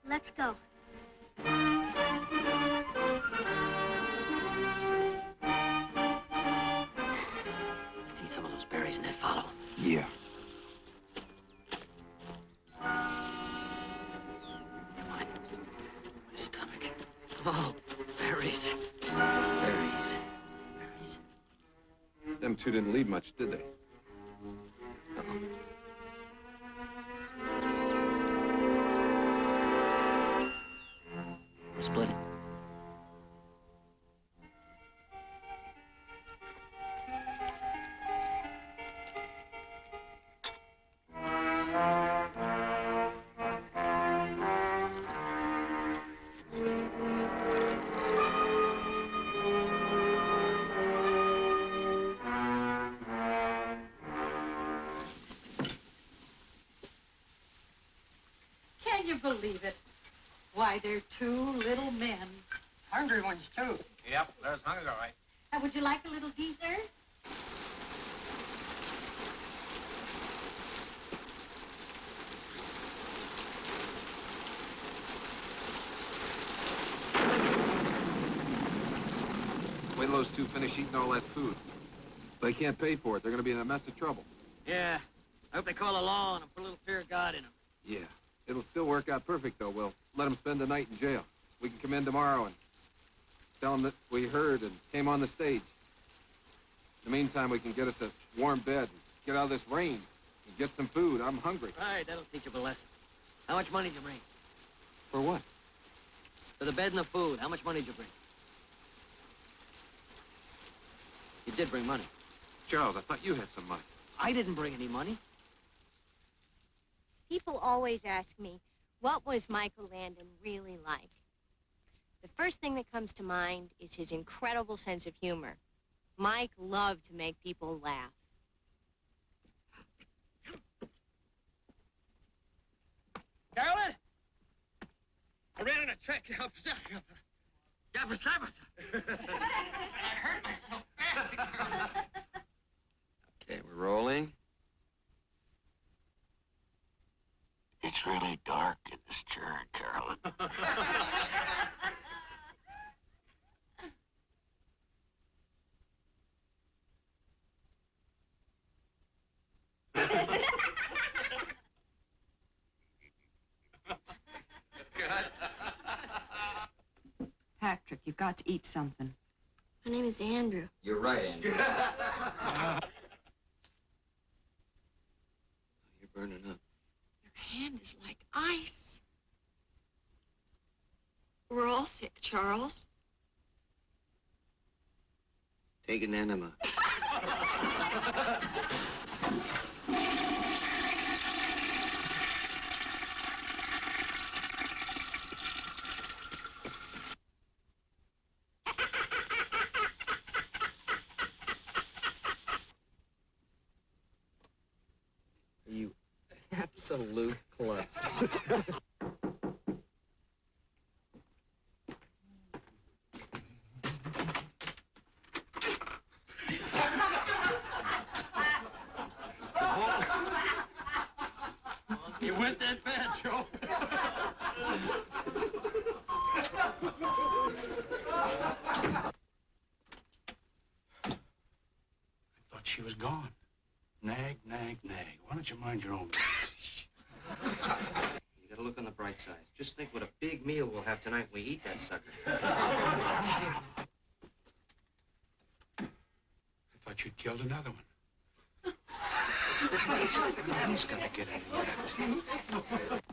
Let's go. Let's eat some of those berries and then follow. Yeah. Come on. My stomach. Oh, berries. Berries. Them two didn't leave much, did they? We're splitting. Can you believe it? Why, they're 2 little men. Hungry ones, too. Yep, there's hungry, all right. And would you like a little dessert? Wait till those two finish eating all that food. If they can't pay for it, they're going to be in a mess of trouble. Yeah. I hope they call the law on them, put a little fear of God in them. Yeah. It'll still work out perfect, though. We'll let them spend the night in jail. We can come in tomorrow and tell them that we heard and came on the stage. In the meantime, we can get us a warm bed and get out of this rain and get some food. I'm hungry. All right, that'll teach them a lesson. How much money did you bring? For what? For the bed and the food. How much money did you bring? You did bring money. Charles, I thought you had some money. I didn't bring any money. People always ask me, what was Michael Landon really like? The first thing that comes to mind is his incredible sense of humor. Mike loved to make people laugh. Carolyn? I ran in a track. I hurt myself bad. Okay, we're rolling. It's really dark in this chair, Carolyn. Patrick, you've got to eat something. My name is Andrew. You're right, Andrew. You're burning up. hand is like ice. We're all sick, Charles. Take an enema. You absolute klutz. You went that bad, Joe? I thought she was gone. Nag, nag, nag. Why don't you mind your own business? You gotta look on the bright side. Just think what a big meal we'll have tonight when we eat that sucker. I thought you'd killed another one. He's gonna get in that.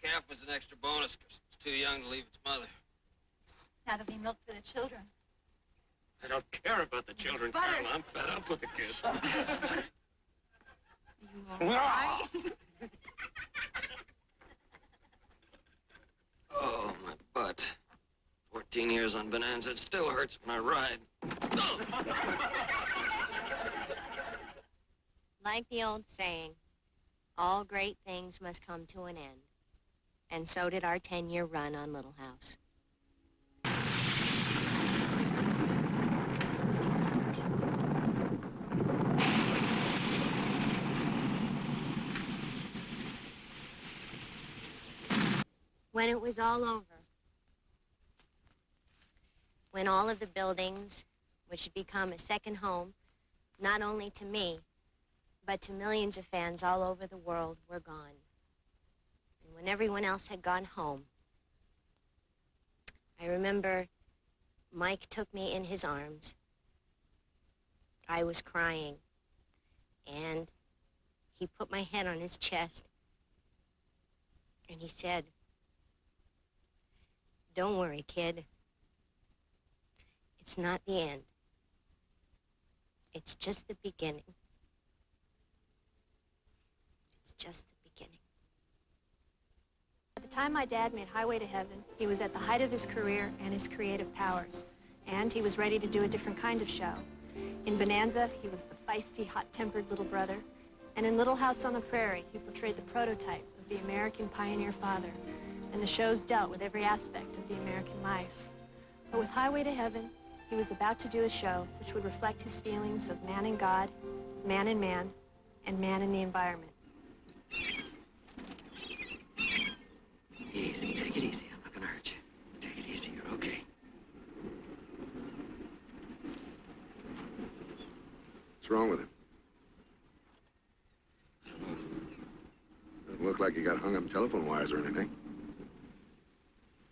Calf was an extra bonus because it's too young to leave its mother. Now there'll be milk for the children. I don't care about the children, Butter. Carol. I'm fed up with the kids. You all right? Oh, my butt. 14 years on Bonanza. It still hurts when I ride. Like the old saying, all great things must come to an end. And so did our 10-year run on Little House. When it was all over, when all of the buildings, which had become a second home, not only to me, but to millions of fans all over the world, were gone. And when everyone else had gone home, I remember Mike took me in his arms. I was crying, and he put my head on his chest, and he said, "Don't worry, kid. It's not the end. It's just the beginning. It's just the beginning." At the time my dad made Highway to Heaven, he was at the height of his career and his creative powers, and he was ready to do a different kind of show. In Bonanza, he was the feisty, hot-tempered little brother, and in Little House on the Prairie, he portrayed the prototype of the American pioneer father, and the shows dealt with every aspect of the American life. But with Highway to Heaven, he was about to do a show which would reflect his feelings of man and God, man and man, and man and the environment. Easy, take it easy. I'm not gonna hurt you. Take it easy, you're okay. What's wrong with him? Doesn't look like he got hung up in telephone wires or anything.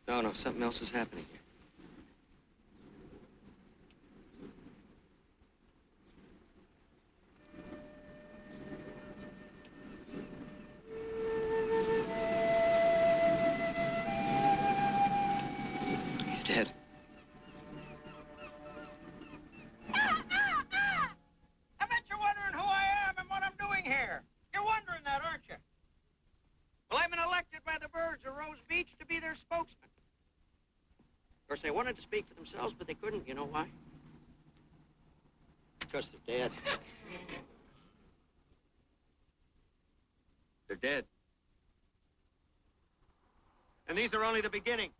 No, something else is happening here. He's dead. I bet you're wondering who I am and what I'm doing here. You're wondering that, aren't you? Well, I've been elected by the birds of Rose Beach to be their spokesman. Of course, they wanted to speak for themselves, but they couldn't. You know why? Because they're dead. They're dead. And these are only the beginning.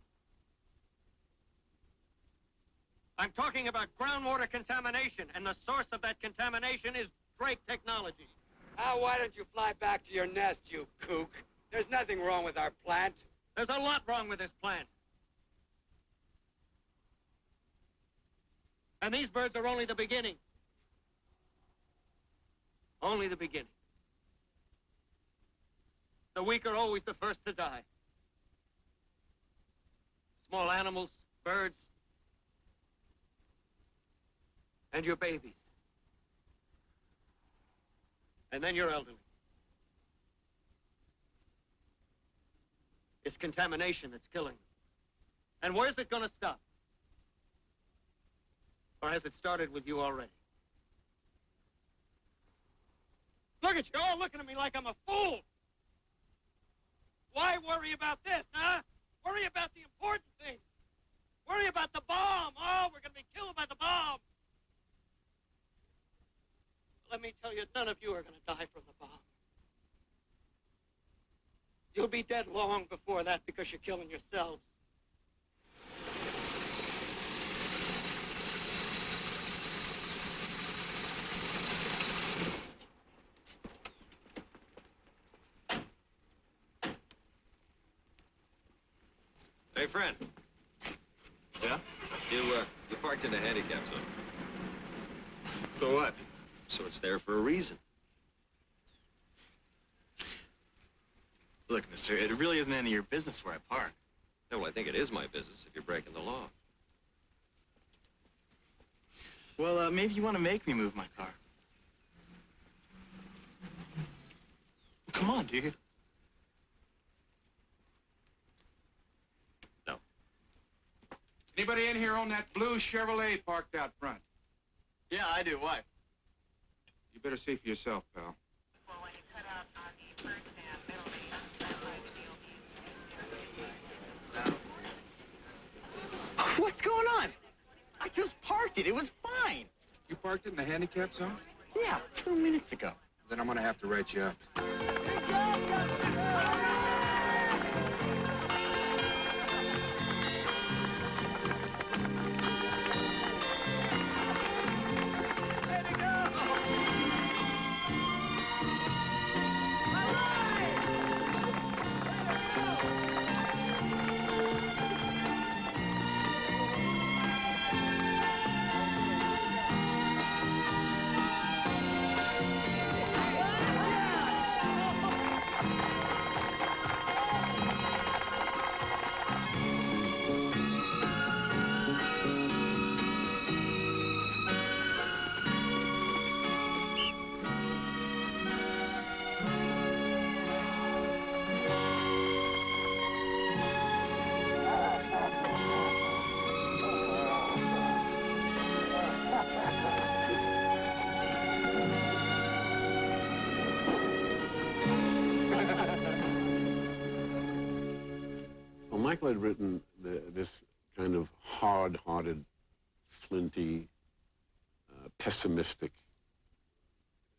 I'm talking about groundwater contamination, and the source of that contamination is Drake Technologies. Why don't you fly back to your nest, you kook? There's nothing wrong with our plant. There's a lot wrong with this plant. And these birds are only the beginning. Only the beginning. The weak are always the first to die. Small animals, birds, and your babies. And then your elderly. It's contamination that's killing them. And where's it gonna stop? Or has it started with you already? Look at you all looking at me like I'm a fool. Why worry about this, huh? Worry about the important things. Worry about the bomb. Oh, we're gonna be killed by the bomb. Let me tell you, none of you are gonna die from the bomb. You'll be dead long before that because you're killing yourselves. Hey, friend. Yeah? You parked in the handicap zone. So what? So it's there for a reason. Look, mister, it really isn't any of your business where I park. No, well, I think it is my business if you're breaking the law. Well, maybe you want to make me move my car. Come on, dude. No. Anybody in here own that blue Chevrolet parked out front? Yeah, I do. Why? You better see for yourself, pal. What's going on? I just parked it. It was fine. You parked it in the handicap zone? Yeah, 2 minutes ago. Then I'm gonna have to write you up. Well, Michael had written this kind of hard-hearted, flinty, pessimistic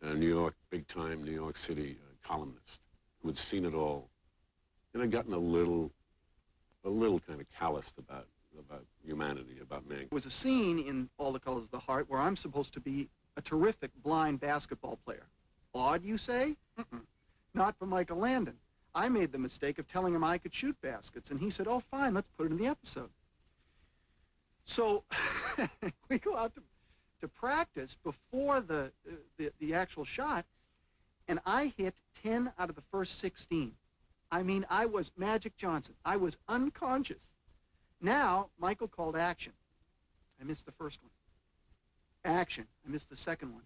New York, big-time New York City columnist who had seen it all and had gotten a little kind of calloused about humanity, about man. There was a scene in All the Colors of the Heart where I'm supposed to be a terrific blind basketball player. Odd, you say? Not for Michael Landon. I made the mistake of telling him I could shoot baskets, and he said, oh, fine, let's put it in the episode. So we go out to practice before the actual shot, and I hit 10 out of the first 16. I mean, I was Magic Johnson. I was unconscious. Now, Michael called action. I missed the first one. Action. I missed the second one.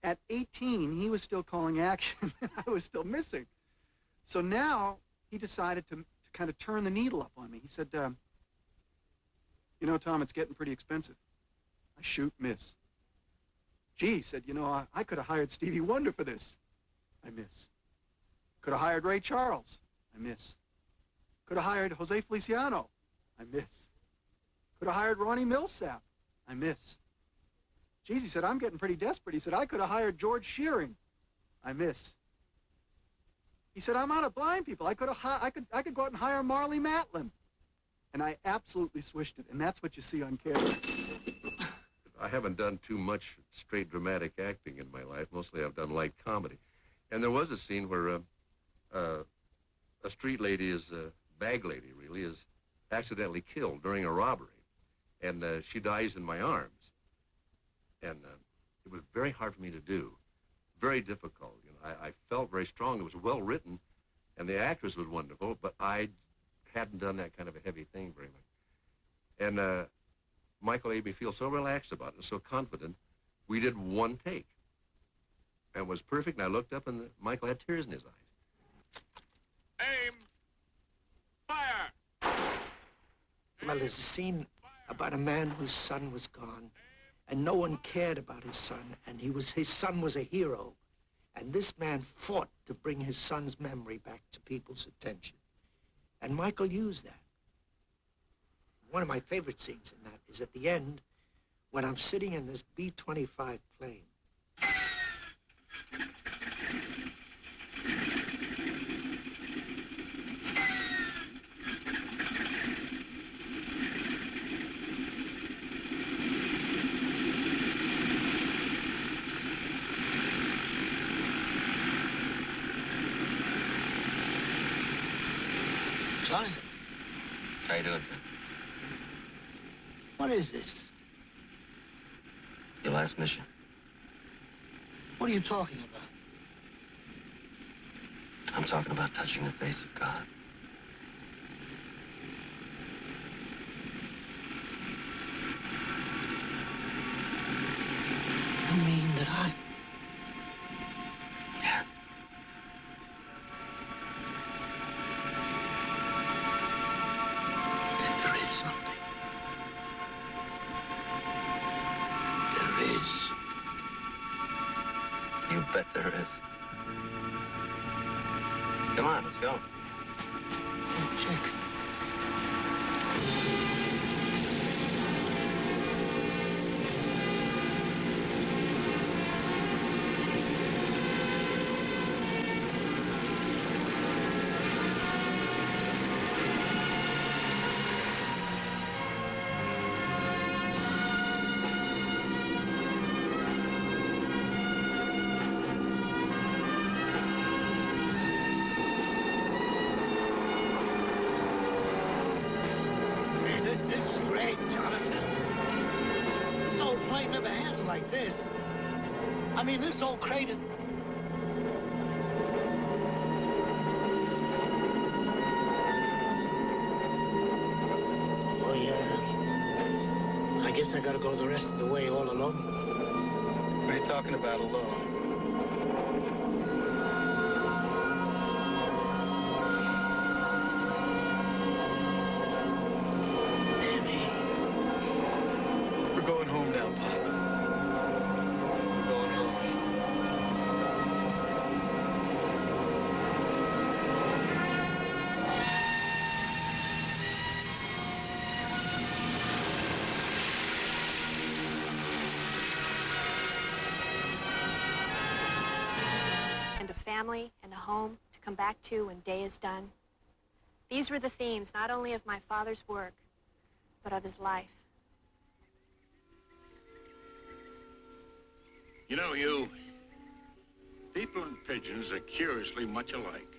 At 18, he was still calling action, and I was still missing. So now he decided to kind of turn the needle up on me. He said, you know, Tom, it's getting pretty expensive. I shoot, miss. Gee, he said, you know, I could have hired Stevie Wonder for this. I miss. Could have hired Ray Charles. I miss. Could have hired Jose Feliciano. I miss. Could have hired Ronnie Millsap. I miss. Geez, he said, I'm getting pretty desperate. He said, I could have hired George Shearing. I miss. He said, I'm out of blind people. I could go out and hire Marley Matlin. And I absolutely swished it, and that's what you see on camera. I haven't done too much straight dramatic acting in my life. Mostly I've done light comedy. And there was a scene where a street lady bag lady really, is accidentally killed during a robbery. And she dies in my arms. And it was very hard for me to do. Very difficult. You know, I felt very strong. It was well written, and the actress was wonderful, but I hadn't done that kind of a heavy thing very much. And Michael made me feel so relaxed about it, and so confident. We did one take, and it was perfect. And I looked up, and Michael had tears in his eyes. Aim. Well, there's a scene about a man whose son was gone, and no one cared about his son, and his son was a hero. And this man fought to bring his son's memory back to people's attention. And Michael used that. One of my favorite scenes in that is at the end, when I'm sitting in this B-25 plane. Son, How you doing, Tim? what is this? Your last mission. What are you talking about? I'm talking about touching the face of God. You mean that I... Yeah. That there is something. There is. You bet there is. Come on, let's go. Check. This is great, Jonathan. This old plane never handled like this. I mean, this old crater... Oh, yeah. I guess I gotta go the rest of the way all alone. What are you talking about alone? We're going home now, Pop. We're going home. And a family and a home to come back to when day is done. These were the themes not only of my father's work, but of his life. You know, people and pigeons are curiously much alike.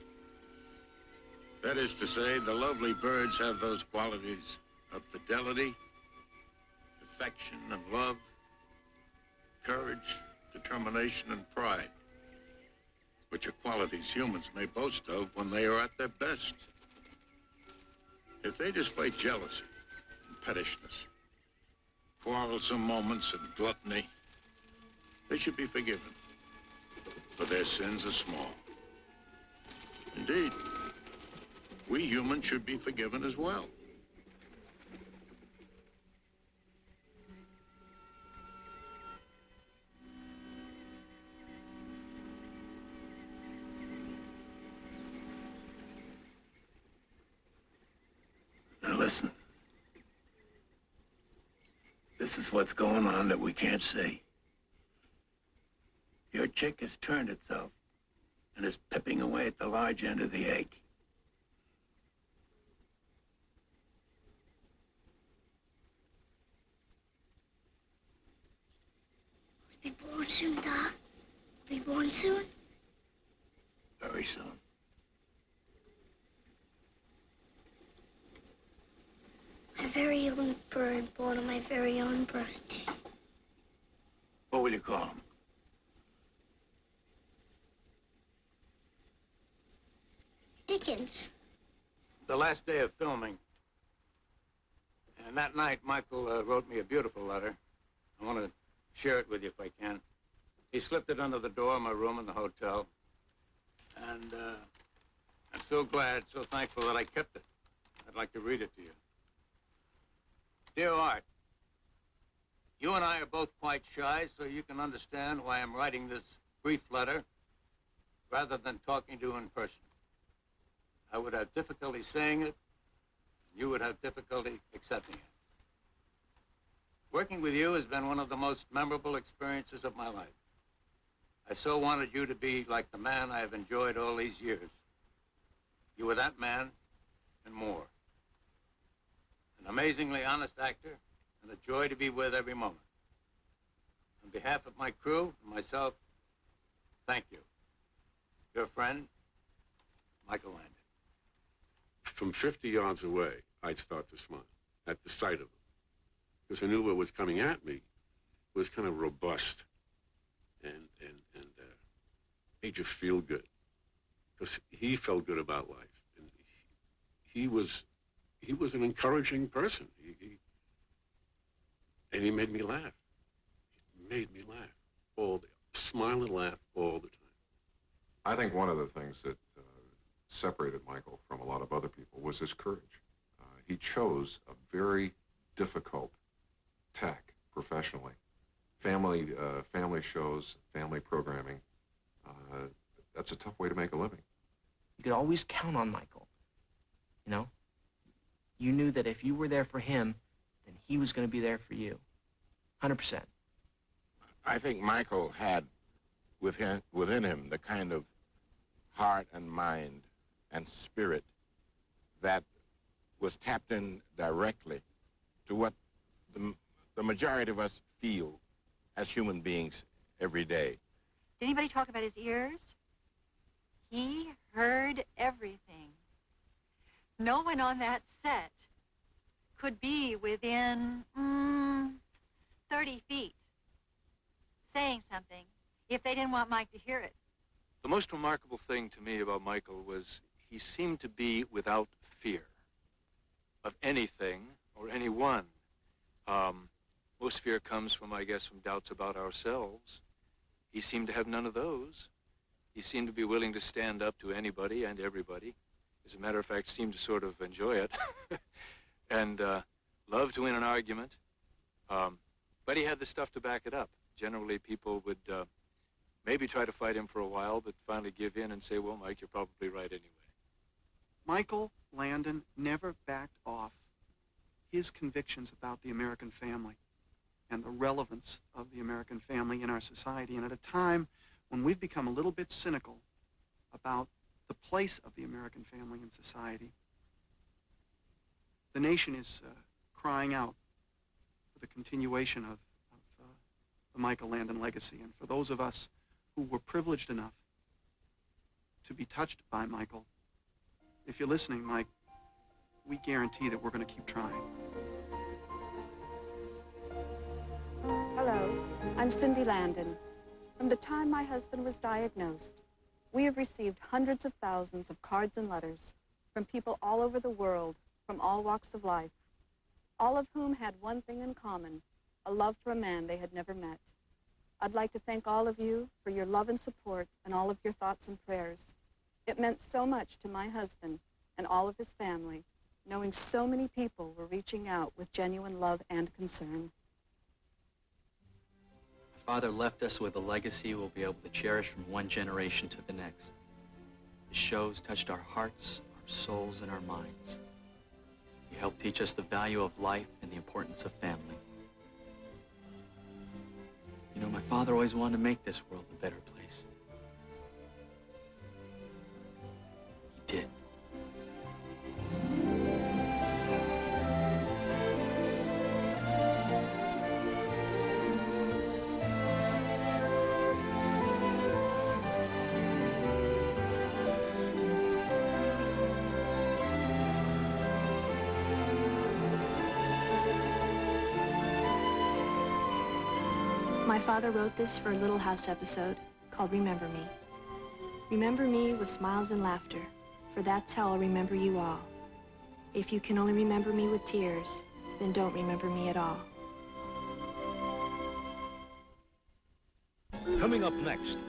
That is to say, the lovely birds have those qualities of fidelity, affection and love, courage, determination and pride, which are qualities humans may boast of when they are at their best. If they display jealousy and pettishness, quarrelsome moments and gluttony, they should be forgiven, for their sins are small. Indeed, we humans should be forgiven as well. Now listen. This is what's going on that we can't see. Your chick has turned itself and is pipping away at the large end of the egg. Be born soon, Doc. Be born soon? Very soon. My very own bird born on my very own birthday. What will you call him? Dickens. The last day of filming. And that night, Michael wrote me a beautiful letter. I want to share it with you if I can. He slipped it under the door of my room in the hotel. And I'm so glad, so thankful that I kept it. I'd like to read it to you. Dear Art, you and I are both quite shy, so you can understand why I'm writing this brief letter rather than talking to you in person. I would have difficulty saying it, and you would have difficulty accepting it. Working with you has been one of the most memorable experiences of my life. I so wanted you to be like the man I have enjoyed all these years. You were that man and more. An amazingly honest actor and a joy to be with every moment. On behalf of my crew and myself, thank you. Your friend, Michael Landon. From 50 yards away, I'd start to smile at the sight of him. Because I knew what was coming at me was kind of robust and made you feel good. Because he felt good about life. And he was an encouraging person. And he made me laugh. He made me laugh. Smile and laugh all the time. I think one of the things that separated Michael from a lot of other people was his courage. He chose a very difficult tack professionally. Family shows, family programming, that's a tough way to make a living. You could always count on Michael, you know? You knew that if you were there for him, then he was going to be there for you. 100%. I think Michael had within him the kind of heart and mind and spirit that was tapped in directly to what the majority of us feel as human beings every day. Did anybody talk about his ears? He heard everything. No one on that set could be within 30 feet saying something if they didn't want Mike to hear it. The most remarkable thing to me about Michael was he seemed to be without fear of anything or anyone. Most fear comes from, I guess, from doubts about ourselves. He seemed to have none of those. He seemed to be willing to stand up to anybody and everybody. As a matter of fact, seemed to sort of enjoy it. And loved to win an argument. But he had the stuff to back it up. Generally, people would maybe try to fight him for a while, but finally give in and say, well, Mike, you're probably right anyway. Michael Landon never backed off his convictions about the American family and the relevance of the American family in our society. And at a time when we've become a little bit cynical about the place of the American family in society, the nation is crying out for the continuation of the Michael Landon legacy. And for those of us who were privileged enough to be touched by Michael, if you're listening, Mike, we guarantee that we're going to keep trying. Hello, I'm Cindy Landon. From the time my husband was diagnosed, we have received hundreds of thousands of cards and letters from people all over the world, from all walks of life, all of whom had one thing in common, a love for a man they had never met. I'd like to thank all of you for your love and support and all of your thoughts and prayers. It meant so much to my husband and all of his family, knowing so many people were reaching out with genuine love and concern. My father left us with a legacy we'll be able to cherish from one generation to the next. His shows touched our hearts, our souls, and our minds. He helped teach us the value of life and the importance of family. You know, my father always wanted to make this world a better place. He did. My father wrote this for a Little House episode called Remember Me. Remember me with smiles and laughter, for that's how I'll remember you all. If you can only remember me with tears, then don't remember me at all. Coming up next,